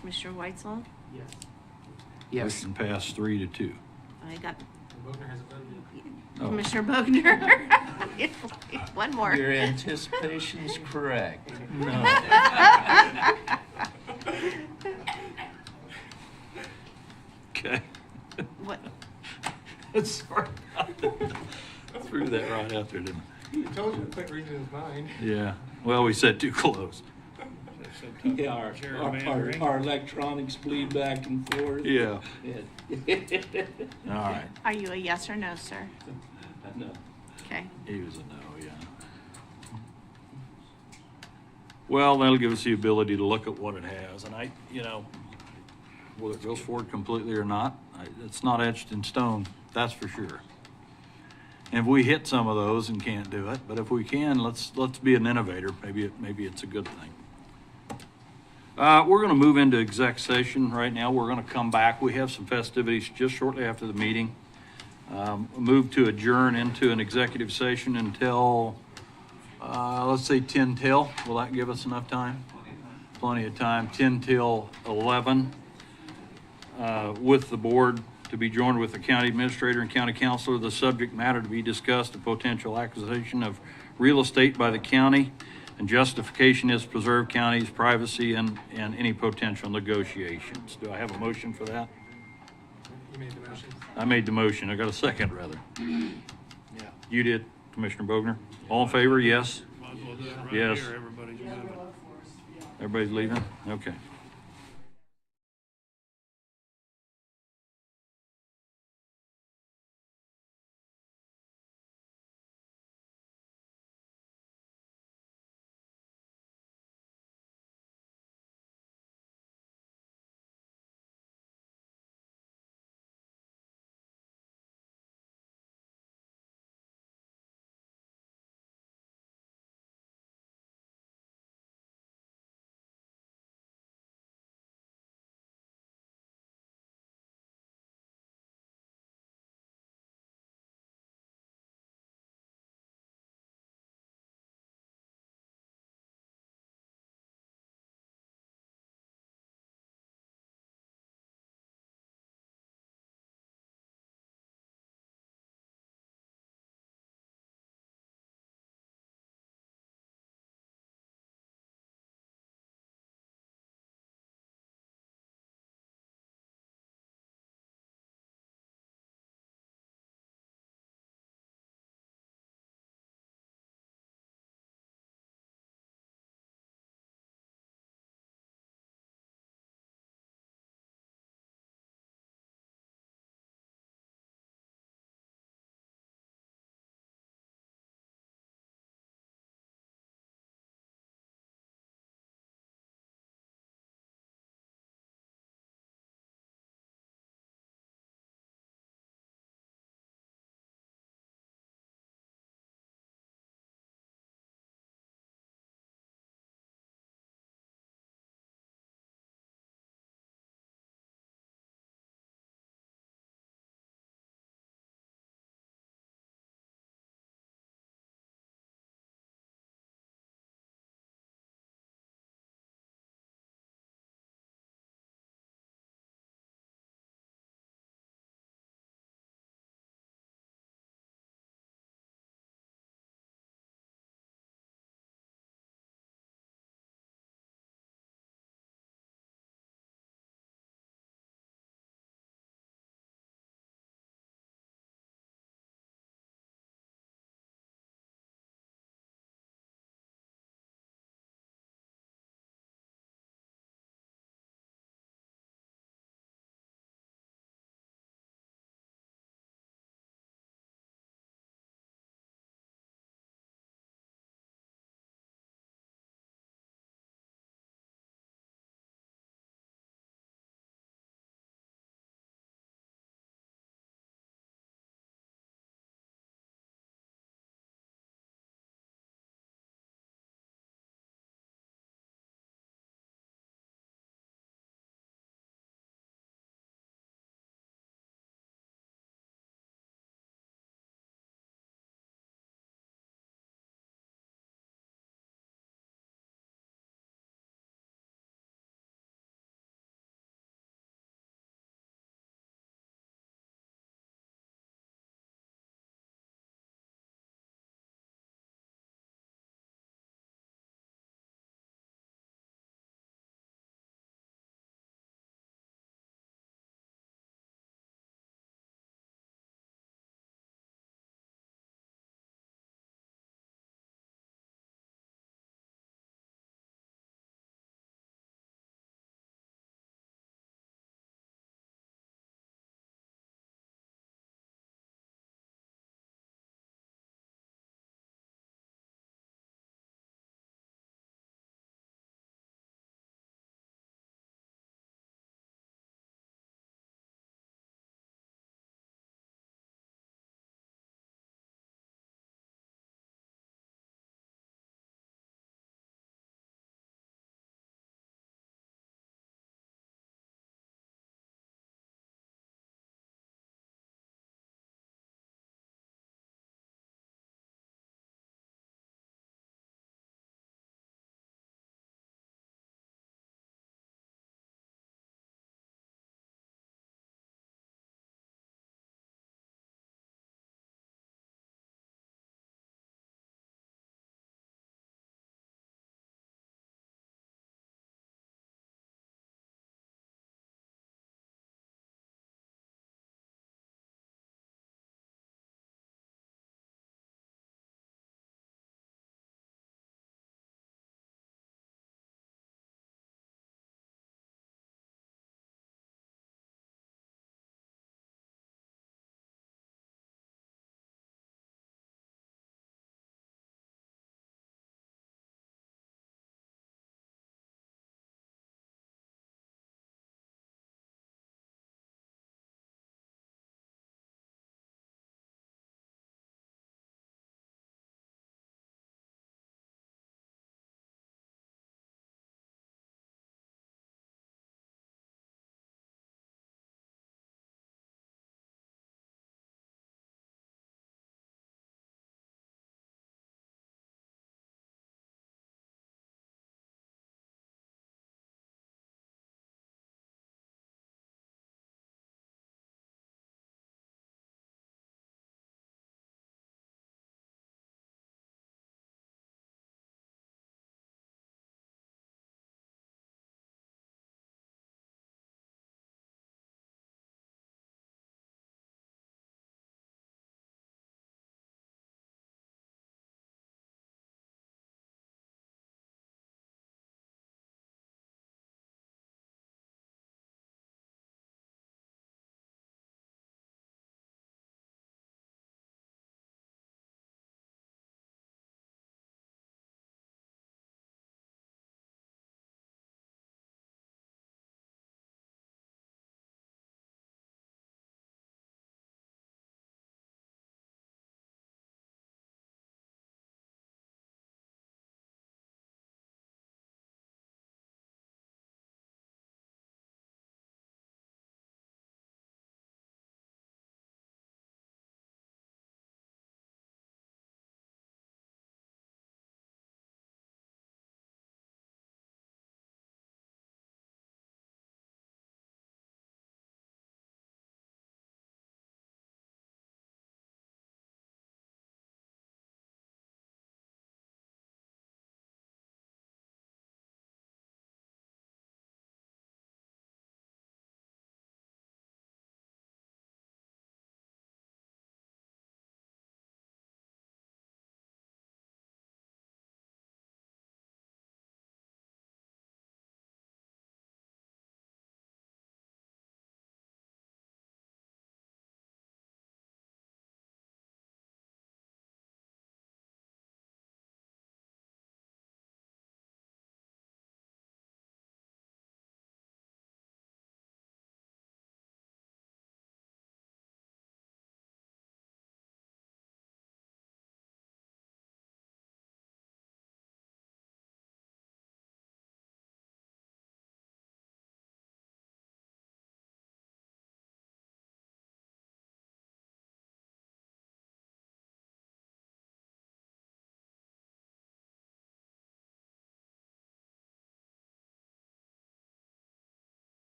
Commissioner Whitesell.
Yes.
Motion passed 3-2.
I got
Oh.
Commissioner Bogner. One more.
Your anticipation's correct. No.
Okay.
What?
Sorry. Threw that right out there, didn't
I told you to quit reading his mind.
I? Yeah. Well, we said too close.
Yeah, our electronics bleed back and forth.
Yeah. All right.
Are you a yes or no, sir?
No.
Okay.
He was a no, yeah. Well, that'll give us the ability to look at what it has, and whether it goes forward completely or not, it's not etched in stone, that's for sure. And if we hit some of those and can't do it, but if we can, let's be an innovator. Maybe it's a good thing. We're going to move into exec session right now. We're going to come back. We have some festivities just shortly after the meeting. Move to adjourn into an executive session until, let's say 10 till. Will that give us enough time? Plenty of time. 10 till 11. With the board to be joined with the county administrator and county councilor. The subject matter to be discussed, a potential acquisition of real estate by the county, and justification is preserve county's privacy and any potential negotiations. Do I have a motion for that?
You made the motion.
I made the motion. I got a second, rather.
Yeah.
You did, Commissioner Bogner. All in favor? Yes.
might as well do it right
Yes.
here, everybody's moving.
Everybody's leaving? Okay.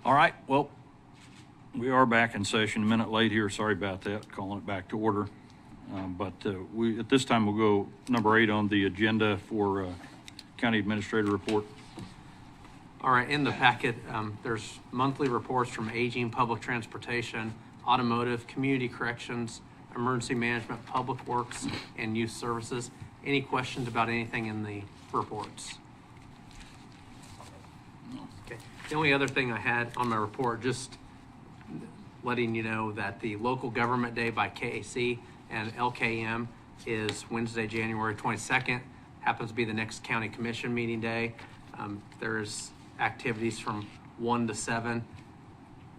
All right, well, we are back in session, a minute late here, sorry about that, calling it back to order. But we, at this time, we'll go number 8 on the agenda for County Administrator Report.
All right, in the packet, there's monthly reports from Aging, Public Transportation, Automotive, Community Corrections, Emergency Management, Public Works, and Youth Services. Any questions about anything in the reports? Okay. The only other thing I had on my report, just letting you know that the Local Government Day by KAC and LKM is Wednesday, January 22nd. Happens to be the next County Commission meeting day. There's activities from 1 to 7.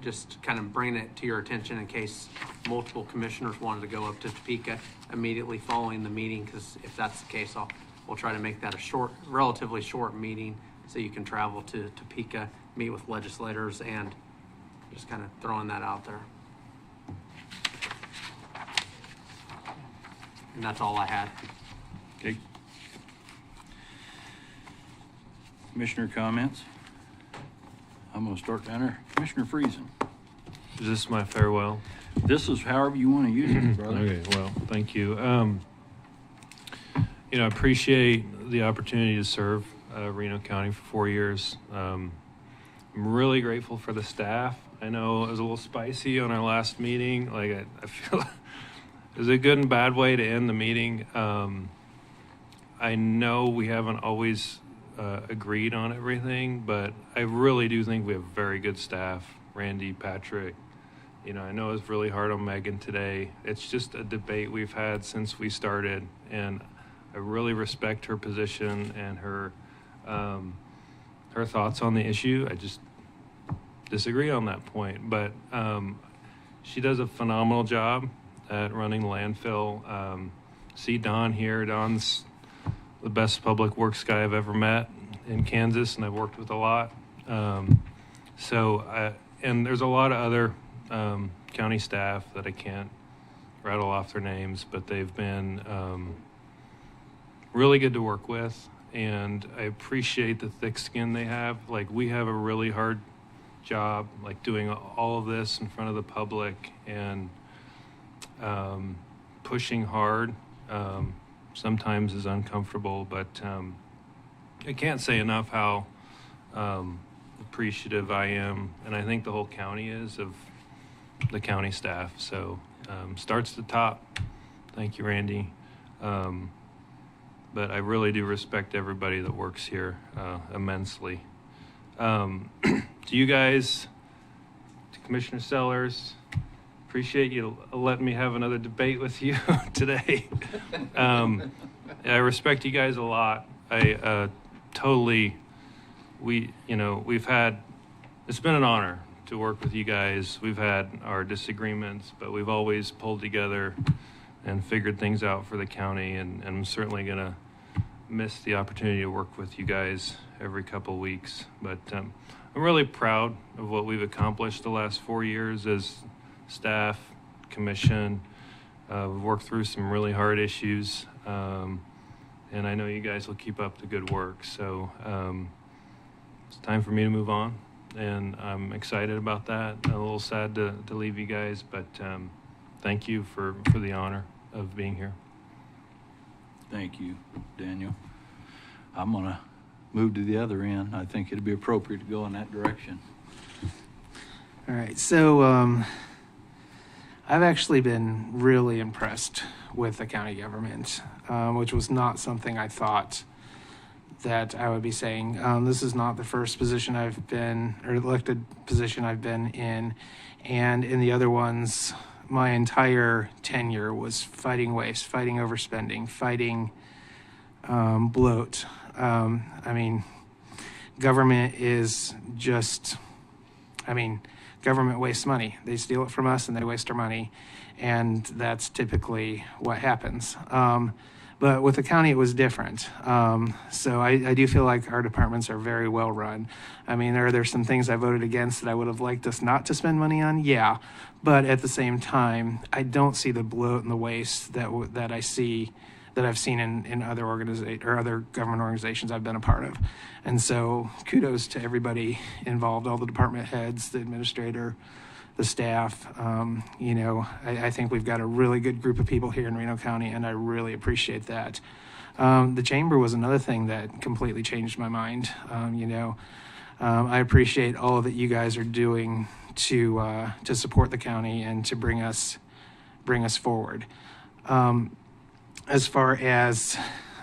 Just kind of bringing it to your attention in case multiple commissioners wanted to go up to Topeka immediately following the meeting, because if that's the case, we'll try to make that a relatively short meeting so you can travel to Topeka, meet with legislators, and just kind of throwing that out there. And that's all I had.
Okay. Commissioner comments? I'm going to start down there. Commissioner Friesen.
Is this my farewell?
This is however you want to use it, brother.
Okay, well, thank you. I appreciate the opportunity to serve Reno County for 4 years. I'm really grateful for the staff. I know it was a little spicy on our last meeting. Like, I feel it was a good and bad way to end the meeting. I know we haven't always agreed on everything, but I really do think we have very good staff. Randy, Patrick, I know it's really hard on Megan today. It's just a debate we've had since we started, and I really respect her position and her thoughts on the issue. I just disagree on that point, but she does a phenomenal job at running the landfill. See Don here. Don's the best public works guy I've ever met in Kansas, and I've worked with a lot. And there's a lot of other county staff that I can't rattle off their names, but they've been really good to work with, and I appreciate the thick skin they have. Like, we have a really hard job, like doing all of this in front of the public and pushing hard. Sometimes is uncomfortable, but I can't say enough how appreciative I am, and I think the whole county is, of the county staff. So starts at the top. Thank you, Randy. But I really do respect everybody that works here immensely. To you guys, to Commissioner Sellers, appreciate you letting me have another debate with you today. I respect you guys a lot. We've had, it's been an honor to work with you guys. We've had our disagreements, but we've always pulled together and figured things out for the county, and I'm certainly going to miss the opportunity to work with you guys every couple of weeks. But I'm really proud of what we've accomplished the last 4 years as staff, commission. We've worked through some really hard issues, and I know you guys will keep up the good work. So it's time for me to move on, and I'm excited about that. I'm a little sad to leave you guys, but thank you for the honor of being here.
Thank you, Daniel. I'm going to move to the other end. I think it'd be appropriate to go in that direction.
All right, so I've actually been really impressed with the county government, which was not something I thought that I would be saying. This is not the first position I've been, or elected position I've been in, and in the other ones, my entire tenure was fighting waste, fighting overspending, fighting bloat. Government is just, government wastes money. They steal it from us and they waste our money, and that's typically what happens. But with the county, it was different. So I do feel like our departments are very well run. Are there some things I voted against that I would have liked us not to spend money on? Yeah. But at the same time, I don't see the bloat and the waste that that I've seen in other other government organizations I've been a part of. And so kudos to everybody involved, all the department heads, the administrator, the staff. I think we've got a really good group of people here in Reno County, and I really appreciate that. The chamber was another thing that completely changed my mind. I appreciate all that you guys are doing to support the county and to bring us forward. As far as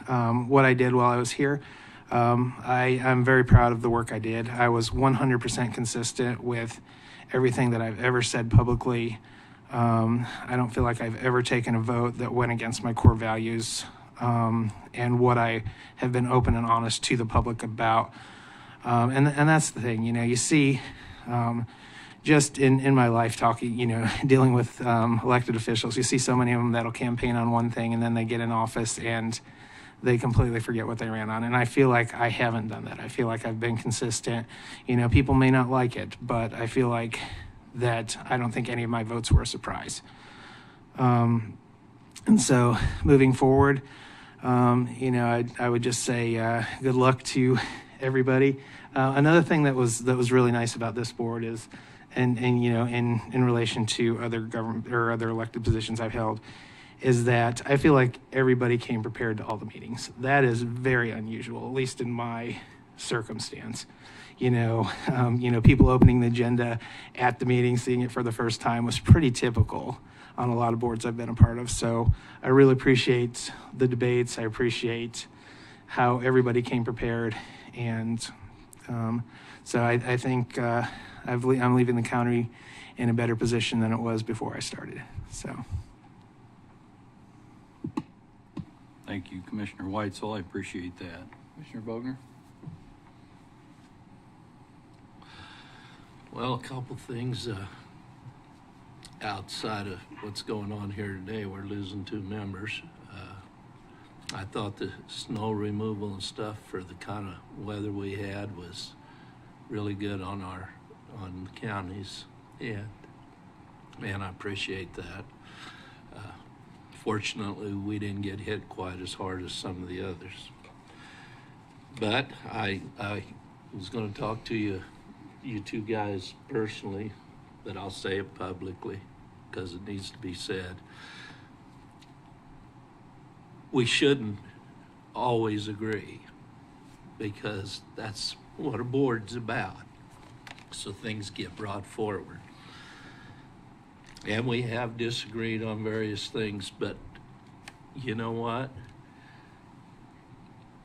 what I did while I was here, I'm very proud of the work I did. I was 100% consistent with everything that I've ever said publicly. I don't feel like I've ever taken a vote that went against my core values and what I have been open and honest to the public about. And that's the thing, you see, just in my life talking, dealing with elected officials, you see so many of them that'll campaign on one thing and then they get in office and they completely forget what they ran on. And I feel like I haven't done that. I feel like I've been consistent. People may not like it, but I feel like that I don't think any of my votes were a surprise. And so moving forward, I would just say good luck to everybody. Another thing that was really nice about this board is, and in relation to other government or other elected positions I've held, is that I feel like everybody came prepared to all the meetings. That is very unusual, at least in my circumstance. People opening the agenda at the meeting, seeing it for the first time was pretty typical on a lot of boards I've been a part of. So I really appreciate the debates. I appreciate how everybody came prepared. And so I think I'm leaving the county in a better position than it was before I started. So.
Thank you, Commissioner Weitzel. I appreciate that. Commissioner Bogner?
Well, a couple things outside of what's going on here today. We're losing 2 members. I thought the snow removal and stuff for the kind of weather we had was really good on the counties, and I appreciate that. Fortunately, we didn't get hit quite as hard as some of the others. But I was going to talk to you 2 guys personally, but I'll say it publicly because it needs to be said. We shouldn't always agree because that's what a board's about. So things get brought forward. And we have disagreed on various things, but you know what?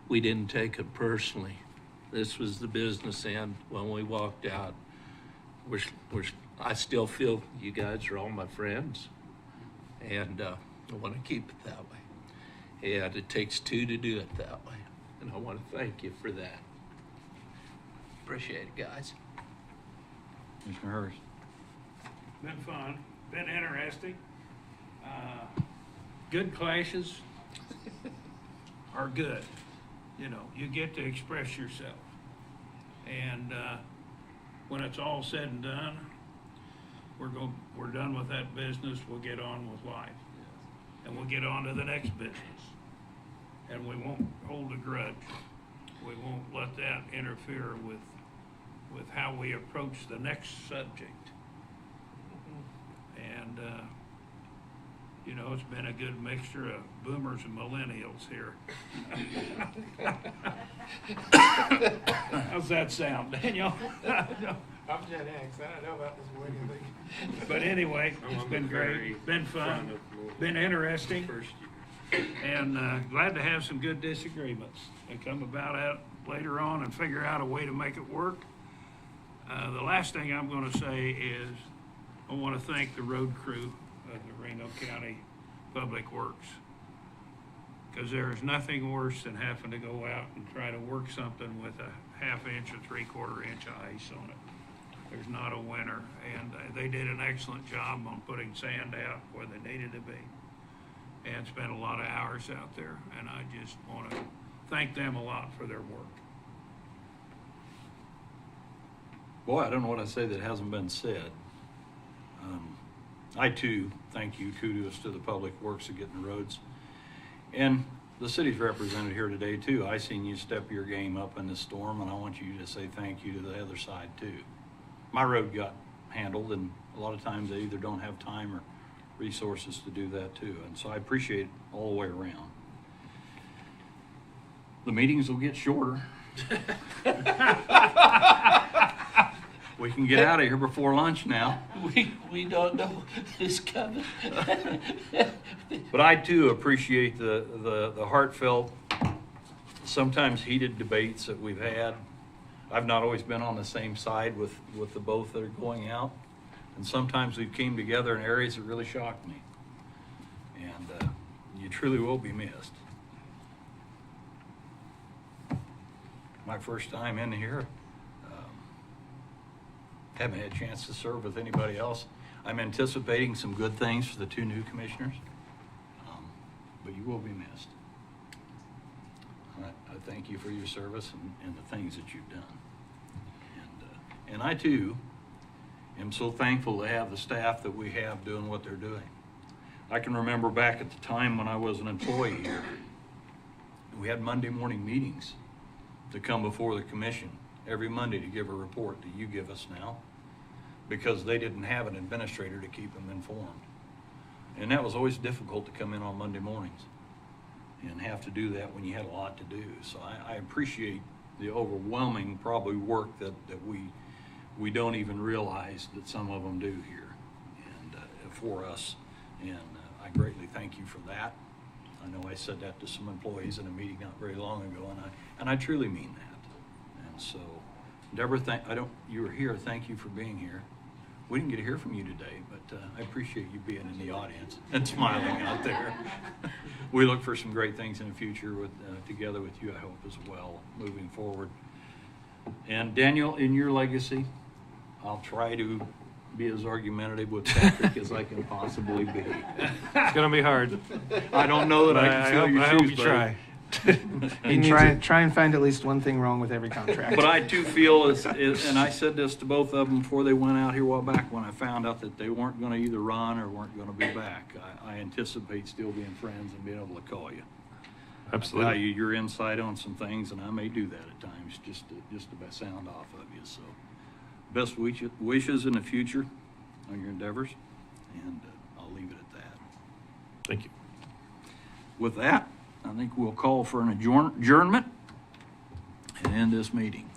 We didn't take it personally. This was the business end when we walked out. I still feel you guys are all my friends, and I want to keep it that way. And it takes 2 to do it that way, and I want to thank you for that. Appreciate it, guys.
Commissioner Hurst?
Been fun, been interesting. Good clashes are good. You get to express yourself. And when it's all said and done, we're done with that business. We'll get on with life. And we'll get on to the next business. And we won't hold a grudge. We won't let that interfere with how we approach the next subject. And, it's been a good mixture of boomers and millennials here. How's that sound, Daniel?
I'm Gen X. I don't know about this wedding thing.
But anyway, it's been great, been fun, been interesting, and glad to have some good disagreements and come about out later on and figure out a way to make it work. The last thing I'm going to say is I want to thank the road crew of the Reno County Public Works, because there is nothing worse than having to go out and try to work something with a 1/2 inch or 3/4 inch of ice on it. There's not a winner, and they did an excellent job on putting sand out where they needed to be and spent a lot of hours out there, and I just want to thank them a lot for their work.
Boy, I don't know what I say that hasn't been said. I too thank you. Kudos to the Public Works of getting the roads. And the city's represented here today too. I seen you step your game up in the storm, and I want you to say thank you to the other side too. My road got handled, and a lot of times they either don't have time or resources to do that too. And so I appreciate it all the way around. The meetings will get shorter. We can get out of here before lunch now.
We don't know this coming.
But I too appreciate the heartfelt, sometimes heated debates that we've had. I've not always been on the same side with the both that are going out. And sometimes we came together in areas that really shocked me. And you truly will be missed. My first time in here. Haven't had a chance to serve with anybody else. I'm anticipating some good things for the two new commissioners, but you will be missed. I thank you for your service and the things that you've done. And I too am so thankful to have the staff that we have doing what they're doing. I can remember back at the time when I was an employee here, we had Monday morning meetings to come before the commission every Monday to give a report that you give us now, because they didn't have an administrator to keep them informed. And that was always difficult to come in on Monday mornings and have to do that when you had a lot to do. So I appreciate the overwhelming probably work that we don't even realize that some of them do here and for us. And I greatly thank you for that. I know I said that to some employees in a meeting not very long ago, and I truly mean that. And so, Deborah, you were here. Thank you for being here. We didn't get to hear from you today, but I appreciate you being in the audience and smiling out there. We look for some great things in the future together with you, I hope, as well, moving forward. And Daniel, in your legacy, I'll try to be as argumentative with Patrick as I can possibly be.
It's going to be hard.
I don't know that I can fill your
I
shoes,
hope you try. And try and find at least one thing wrong with every contract.
But I do feel, and I said this to both of them before they went out here a while back when I found out that they weren't going to either run or weren't going to be back. I anticipate still being friends and being able to call you.
Absolutely.
I value your insight on some things, and I may do that at times just to sound off of you. So best wishes in the future on your endeavors, and I'll leave it at that.
Thank you.
With that, I think we'll call for an adjournment and end this meeting.